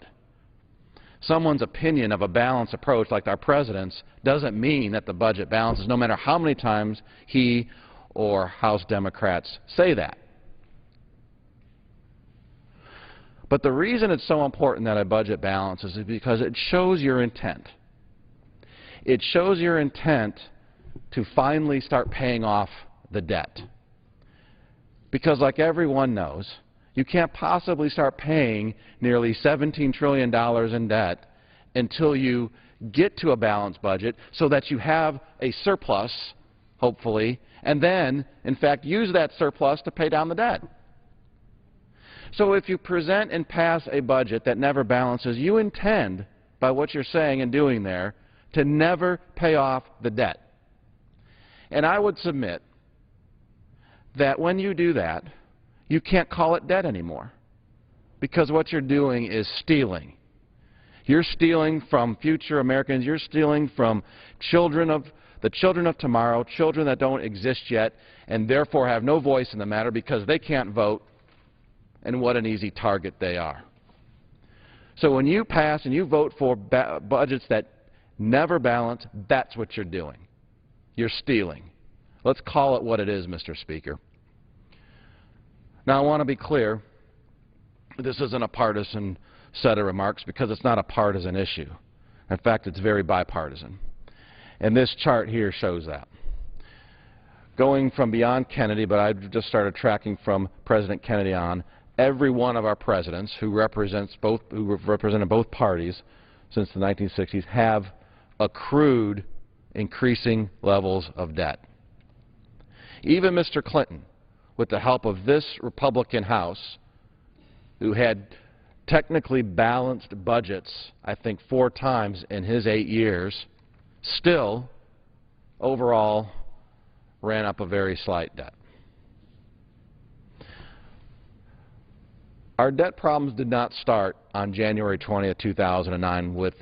Someone's opinion of a balanced approach, like our president's, doesn't mean that the budget balances, no matter how many times he or House Democrats say that. But the reason it's so important that a budget balances is because it shows your intent. It shows your intent to finally start paying off the debt. Because like everyone knows, you can't possibly start paying nearly $17 trillion in debt until you get to a balanced budget so that you have a surplus, hopefully, and then, in fact, use that surplus to pay down the debt. So if you present and pass a budget that never balances, you intend, by what you're saying and doing there, to never pay off the debt. And I would submit that when you do that, you can't call it debt anymore, because what you're doing is stealing. You're stealing from future Americans. You're stealing from the children of tomorrow, children that don't exist yet, and therefore have no voice in the matter because they can't vote, and what an easy target they are. So when you pass and you vote for budgets that never balance, that's what you're doing. You're stealing. Let's call it what it is, Mr. Speaker. Now, I want to be clear, this isn't a partisan set of remarks because it's not a partisan issue. In fact, it's very bipartisan. And this chart here shows that. Going from beyond Kennedy, but I've just started tracking from President Kennedy on, every one of our presidents who represented both parties since the 1960s have accrued increasing levels of debt. Even Mr. Clinton, with the help of this Republican House, who had technically balanced budgets, I think 4 times in his 8 years, still, overall, ran up a very slight debt. Our debt problems did not start on January 20th, 2009 with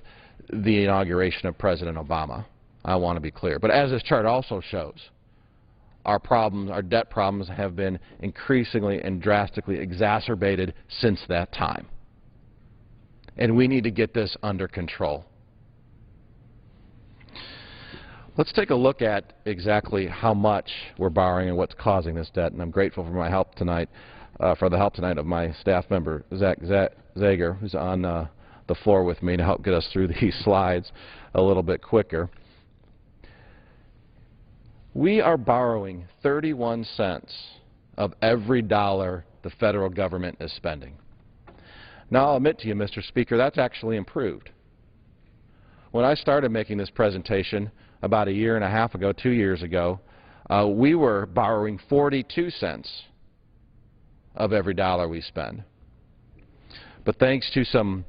the inauguration of President Obama. I want to be clear. But as this chart also shows, our debt problems have been increasingly and drastically exacerbated since that time. And we need to get this under control. Let's take a look at exactly how much we're borrowing and what's causing this debt. And I'm grateful for my help tonight, for the help tonight of my staff member, Zach Zager, who's on the floor with me to help get us through these slides a little bit quicker. We are borrowing 31 cents of every dollar the federal government is spending. Now, I'll admit to you, Mr. Speaker, that's actually improved. When I started making this presentation about 1.5 years ago, 2 years ago, we were borrowing 42 cents of every dollar we spend. But thanks to some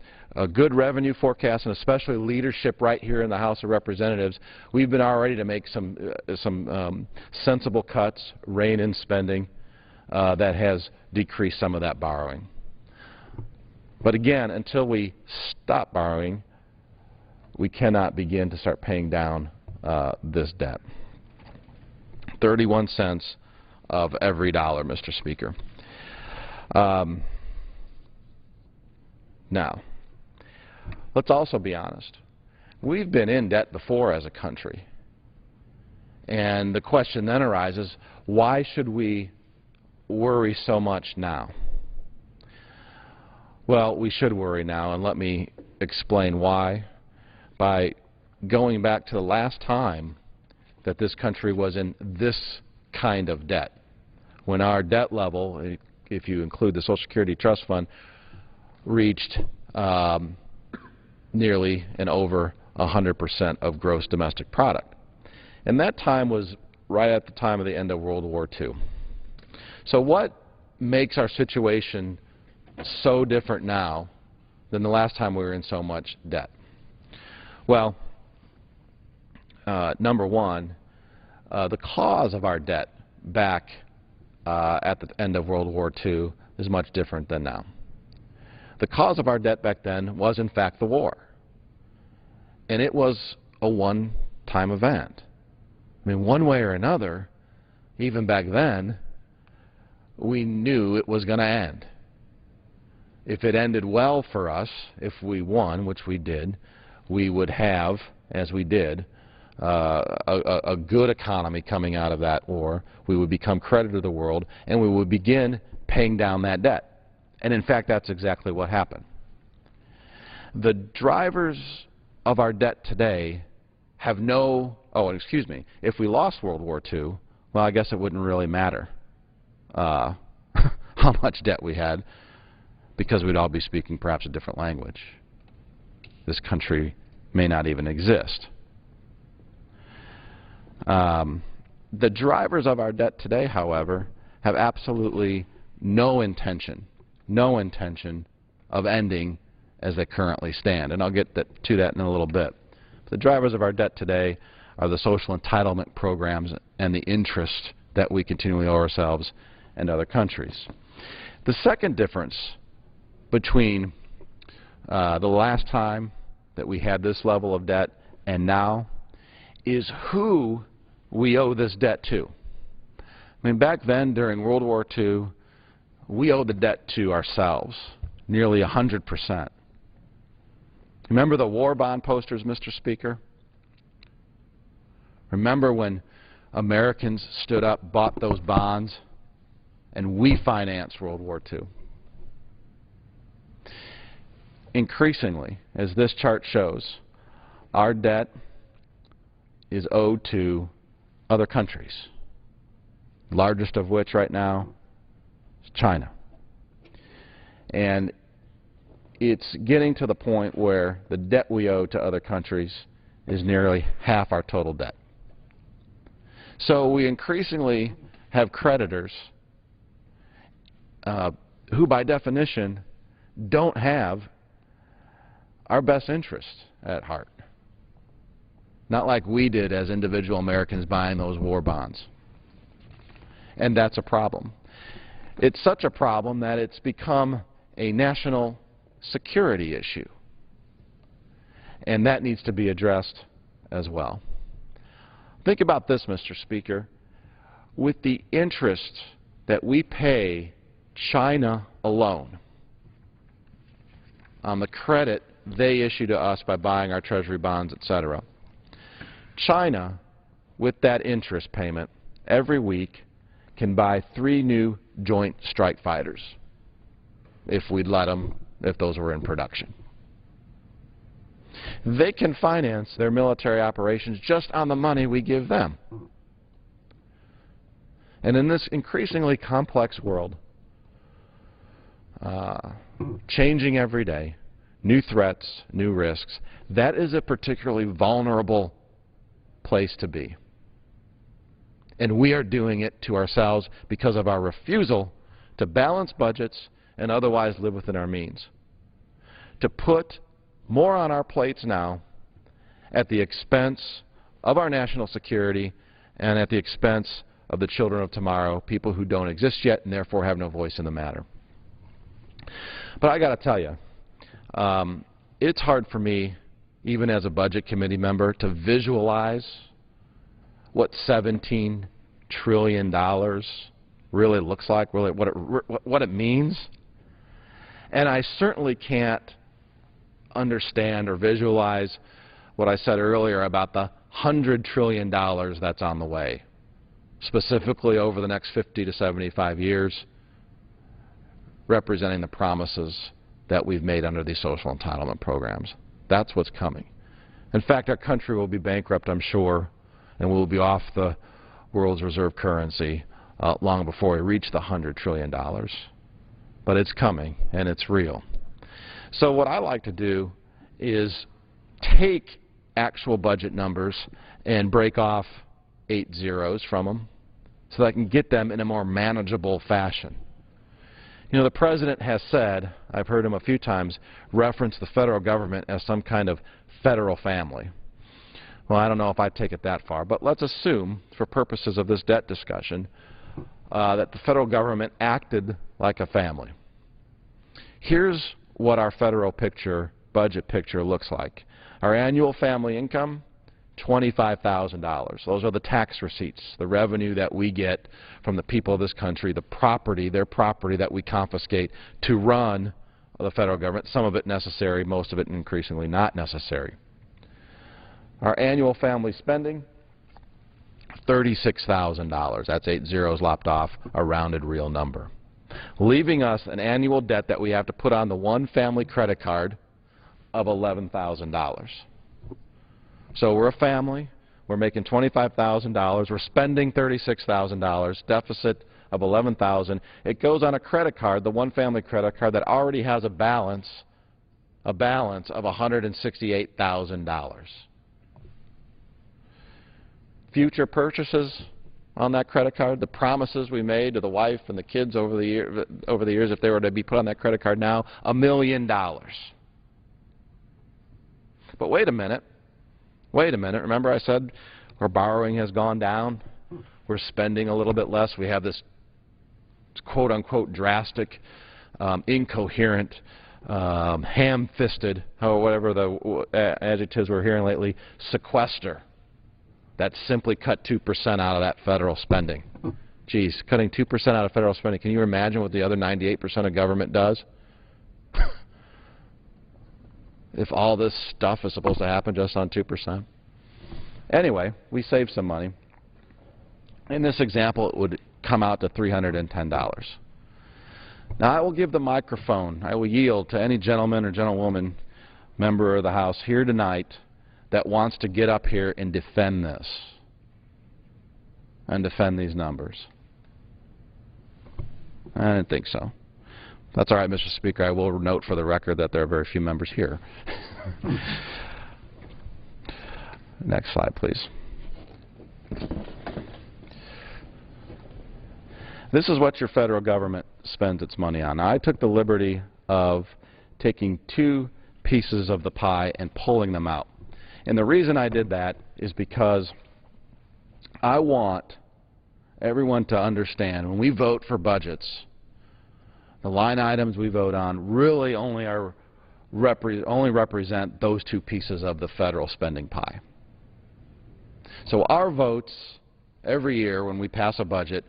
good revenue forecasts and especially leadership right here in the House of Representatives, we've been already to make some sensible cuts, rein in spending that has decreased some of that borrowing. But again, until we stop borrowing, we cannot begin to start paying down this debt. 31 cents of every dollar, Mr. Speaker. Now, let's also be honest. We've been in debt before as a country. And the question then arises, why should we worry so much now? Well, we should worry now, and let me explain why by going back to the last time that this country was in this kind of debt, when our debt level, if you include the Social Security Trust Fund, reached nearly and over 100% of gross domestic product. And that time was right at the time of the end of World War II. So what makes our situation so different now than the last time we were in so much debt? Well, number one, the cause of our debt back at the end of World War II is much different than now. The cause of our debt back then was, in fact, the war. And it was a one-time event. I mean, one way or another, even back then, we knew it was going to end. If it ended well for us, if we won, which we did, we would have, as we did, a good economy coming out of that war. We would become creditor to the world, and we would begin paying down that debt. And in fact, that's exactly what happened. The drivers of our debt today have if we lost World War II, well, I guess it wouldn't really matter how much debt we had, because we'd all be speaking perhaps a different language. This country may not even exist. The drivers of our debt today, however, have absolutely no intention of ending as they currently stand. And I'll get to that in a little bit. The drivers of our debt today are the social entitlement programs and the interest that we continually owe ourselves and other countries. The second difference between the last time that we had this level of debt and now is who we owe this debt to. I mean, back then, during World War II, we owed the debt to ourselves, nearly 100%. Remember the war bond posters, Mr. Speaker? Remember when Americans stood up, bought those bonds, and we financed World War II? Increasingly, as this chart shows, our debt is owed to other countries, the largest of which right now is China. And it's getting to the point where the debt we owe to other countries is nearly half our total debt. So we increasingly have creditors who by definition don't have our best interests at heart. Not like we did as individual Americans buying those war bonds. And that's a problem. It's such a problem that it's become a national security issue. And that needs to be addressed as well. Think about this, Mr. Speaker. With the interest that we pay China alone on the credit they issue to us by buying our Treasury bonds, etc., China, with that interest payment, every week can buy 3 new Joint Strike Fighters if we'd let them, if those were in production. They can finance their military operations just on the money we give them. And in this increasingly complex world, changing every day, new threats, new risks, that is a particularly vulnerable place to be. And we are doing it to ourselves because of our refusal to balance budgets and otherwise live within our means. To put more on our plates now at the expense of our national security and at the expense of the children of tomorrow, people who don't exist yet and therefore have no voice in the matter. But I got to tell you, it's hard for me, even as a Budget Committee member, to visualize what $17 trillion really looks like, really what it means. And I certainly can't understand or visualize what I said earlier about the $100 trillion that's on the way, specifically over the next 50 to 75 years, representing the promises that we've made under these social entitlement programs. That's what's coming. In fact, our country will be bankrupt, I'm sure, and we'll be off the world's reserve currency long before we reach the $100 trillion. But it's coming, and it's real. So what I like to do is take actual budget numbers and break off 8 zeros from them so that I can get them in a more manageable fashion. You know, the President has said, I've heard him a few times, reference the federal government as some kind of federal family. Well, I don't know if I'd take it that far, but let's assume, for purposes of this debt discussion, that the federal government acted like a family. Here's what our federal picture, budget picture looks like. Our annual family income, $25,000. Those are the tax receipts, the revenue that we get from the people of this country, the property, their property that we confiscate to run the federal government, some of it necessary, most of it increasingly not necessary. Our annual family spending, $36,000. That's 8 zeros lopped off, a rounded real number, leaving us an annual debt that we have to put on the one family credit card of $11,000. So we're a family, we're making $25,000, we're spending $36,000, deficit of $11,000. It goes on a credit card, the one family credit card that already has a balance of $168,000. Future purchases on that credit card, the promises we made to the wife and the kids over the years, if they were to be put on that credit card now, $1 million. But wait a minute. Remember I said our borrowing has gone down? We're spending a little bit less. We have this quote-unquote drastic, incoherent, ham-fisted, or whatever the adjectives we're hearing lately, sequester. That simply cut 2% out of that federal spending. Geez, cutting 2% out of federal spending. Can you imagine what the other 98% of government does? If all this stuff is supposed to happen just on 2%. Anyway, we saved some money. In this example, it would come out to $310. Now, I will give the microphone, I will yield to any gentleman or gentlewoman, member of the House here tonight that wants to get up here and defend this and defend these numbers. I didn't think so. That's all right, Mr. Speaker. I will note for the record that there are very few members here. Next slide, please. This is what your federal government spends its money on. Now, I took the liberty of taking two pieces of the pie and pulling them out. And the reason I did that is because I want everyone to understand when we vote for budgets, the line items we vote on really only represent those two pieces of the federal spending pie. So our votes every year when we pass a budget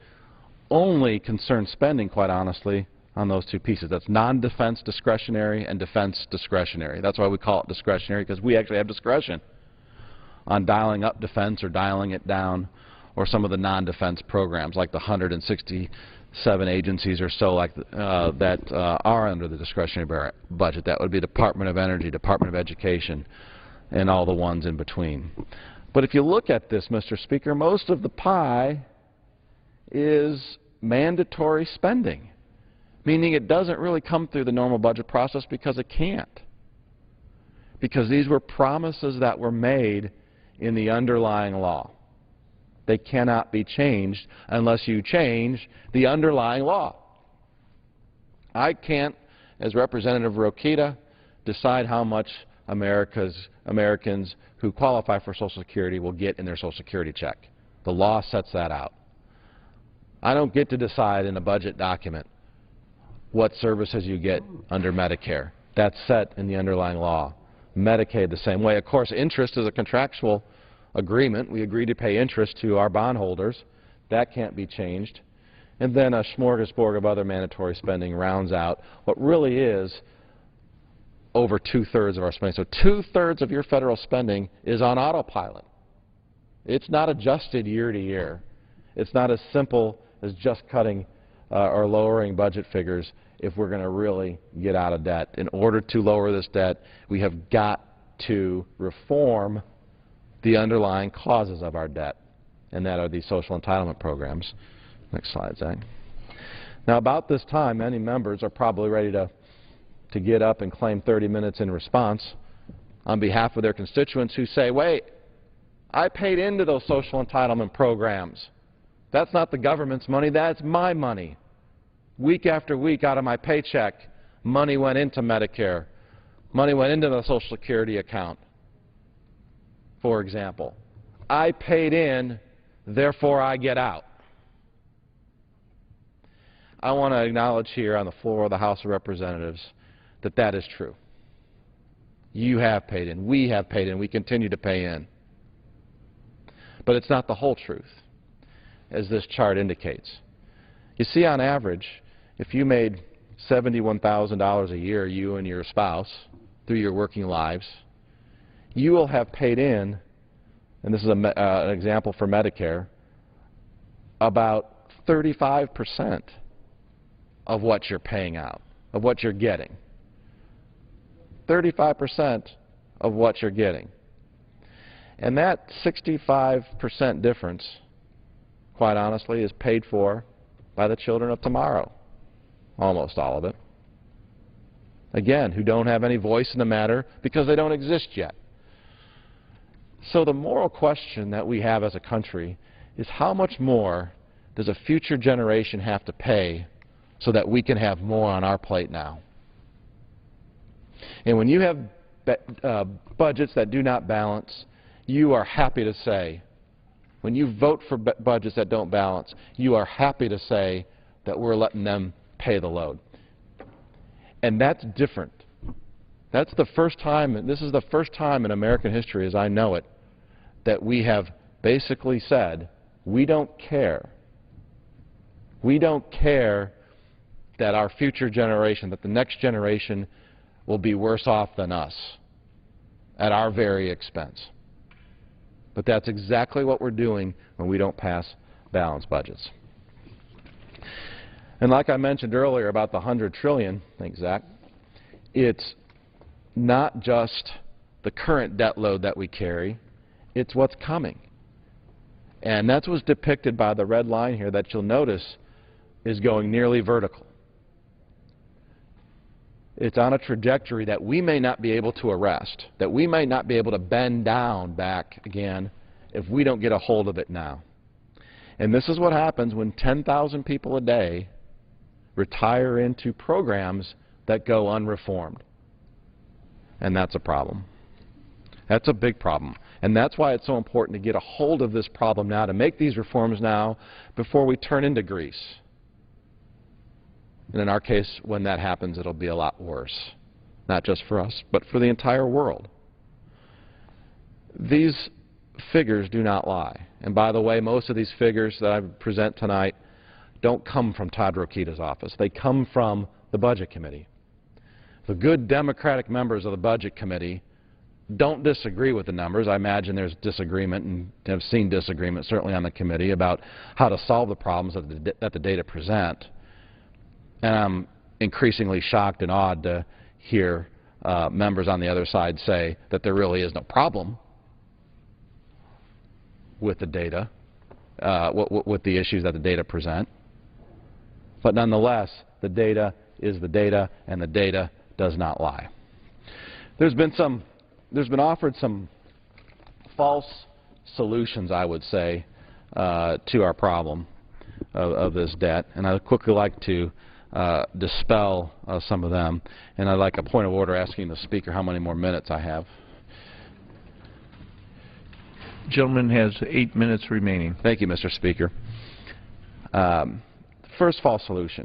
only concern spending, quite honestly, on those two pieces. That's non-defense discretionary and defense discretionary. That's why we call it discretionary, because we actually have discretion on dialing up defense or dialing it down, or some of the non-defense programs like the 167 agencies or so like that are under the discretionary budget. That would be Department of Energy, Department of Education, and all the ones in between. But if you look at this, Mr. Speaker, most of the pie is mandatory spending, meaning it doesn't really come through the normal budget process because it can't. Because these were promises that were made in the underlying law. They cannot be changed unless you change the underlying law. I can't, as Representative Rokita, decide how much Americans who qualify for Social Security will get in their Social Security check. The law sets that out. I don't get to decide in a budget document what services you get under Medicare. That's set in the underlying law. Medicaid the same way. Of course, interest is a contractual agreement. We agree to pay interest to our bondholders. That can't be changed. And then a smorgasbord of other mandatory spending rounds out what really is over two-thirds of our spending. So two-thirds of your federal spending is on autopilot. It's not adjusted year to year. It's not as simple as just cutting or lowering budget figures if we're going to really get out of debt. In order to lower this debt, we have got to reform the underlying causes of our debt, and that are these social entitlement programs. Next slide, Zach. Now, about this time, many members are probably ready to get up and claim 30 minutes in response on behalf of their constituents who say, wait, I paid into those social entitlement programs. That's not the government's money, that's my money. Week after week out of my paycheck, money went into Medicare. Money went into the Social Security account, for example. I paid in, therefore I get out. I want to acknowledge here on the floor of the House of Representatives that that is true. You have paid in, we have paid in, we continue to pay in. But it's not the whole truth, as this chart indicates. You see, on average, if you made $71,000 a year, you and your spouse, through your working lives, you will have paid in, and this is an example for Medicare, about 35% of what you're paying out, of what you're getting. 35% of what you're getting. And that 65% difference, quite honestly, is paid for by the children of tomorrow, almost all of it. Again, who don't have any voice in the matter because they don't exist yet. So the moral question that we have as a country is, how much more does a future generation have to pay so that we can have more on our plate now? And when you have budgets that do not balance, you are happy to say, when you vote for budgets that don't balance, you are happy to say that we're letting them pay the load. And that's different. That's the first time, and this is the first time in American history, as I know it, that we have basically said, we don't care. We don't care that our future generation, that the next generation will be worse off than us at our very expense. But that's exactly what we're doing when we don't pass balanced budgets. And like I mentioned earlier about the $100 trillion, thanks, Zach, it's not just the current debt load that we carry, it's what's coming. And that's what's depicted by the red line here that you'll notice is going nearly vertical. It's on a trajectory that we may not be able to arrest, that we may not be able to bend down back again if we don't get a hold of it now. And this is what happens when 10,000 people a day retire into programs that go unreformed. And that's a problem. That's a big problem. And that's why it's so important to get a hold of this problem now, to make these reforms now before we turn into Greece. And in our case, when that happens, it'll be a lot worse. Not just for us, but for the entire world. These figures do not lie. And by the way, most of these figures that I present tonight don't come from Todd Rokita's office. They come from the Budget Committee. The good Democratic members of the Budget Committee don't disagree with the numbers. I imagine there's disagreement, and have seen disagreement certainly on the committee about how to solve the problems that the data present. And I'm increasingly shocked and awed to hear members on the other side say that there really is no problem with the data, with the issues that the data present. But nonetheless, the data is the data, and the data does not lie. There's been offered some false solutions, I would say, to our problem of this debt, and I'd quickly like to dispel some of them. And I'd like a point of order asking the Speaker how many more minutes I have. Gentleman has 8 minutes remaining. Thank you, Mr. Speaker. First false solution.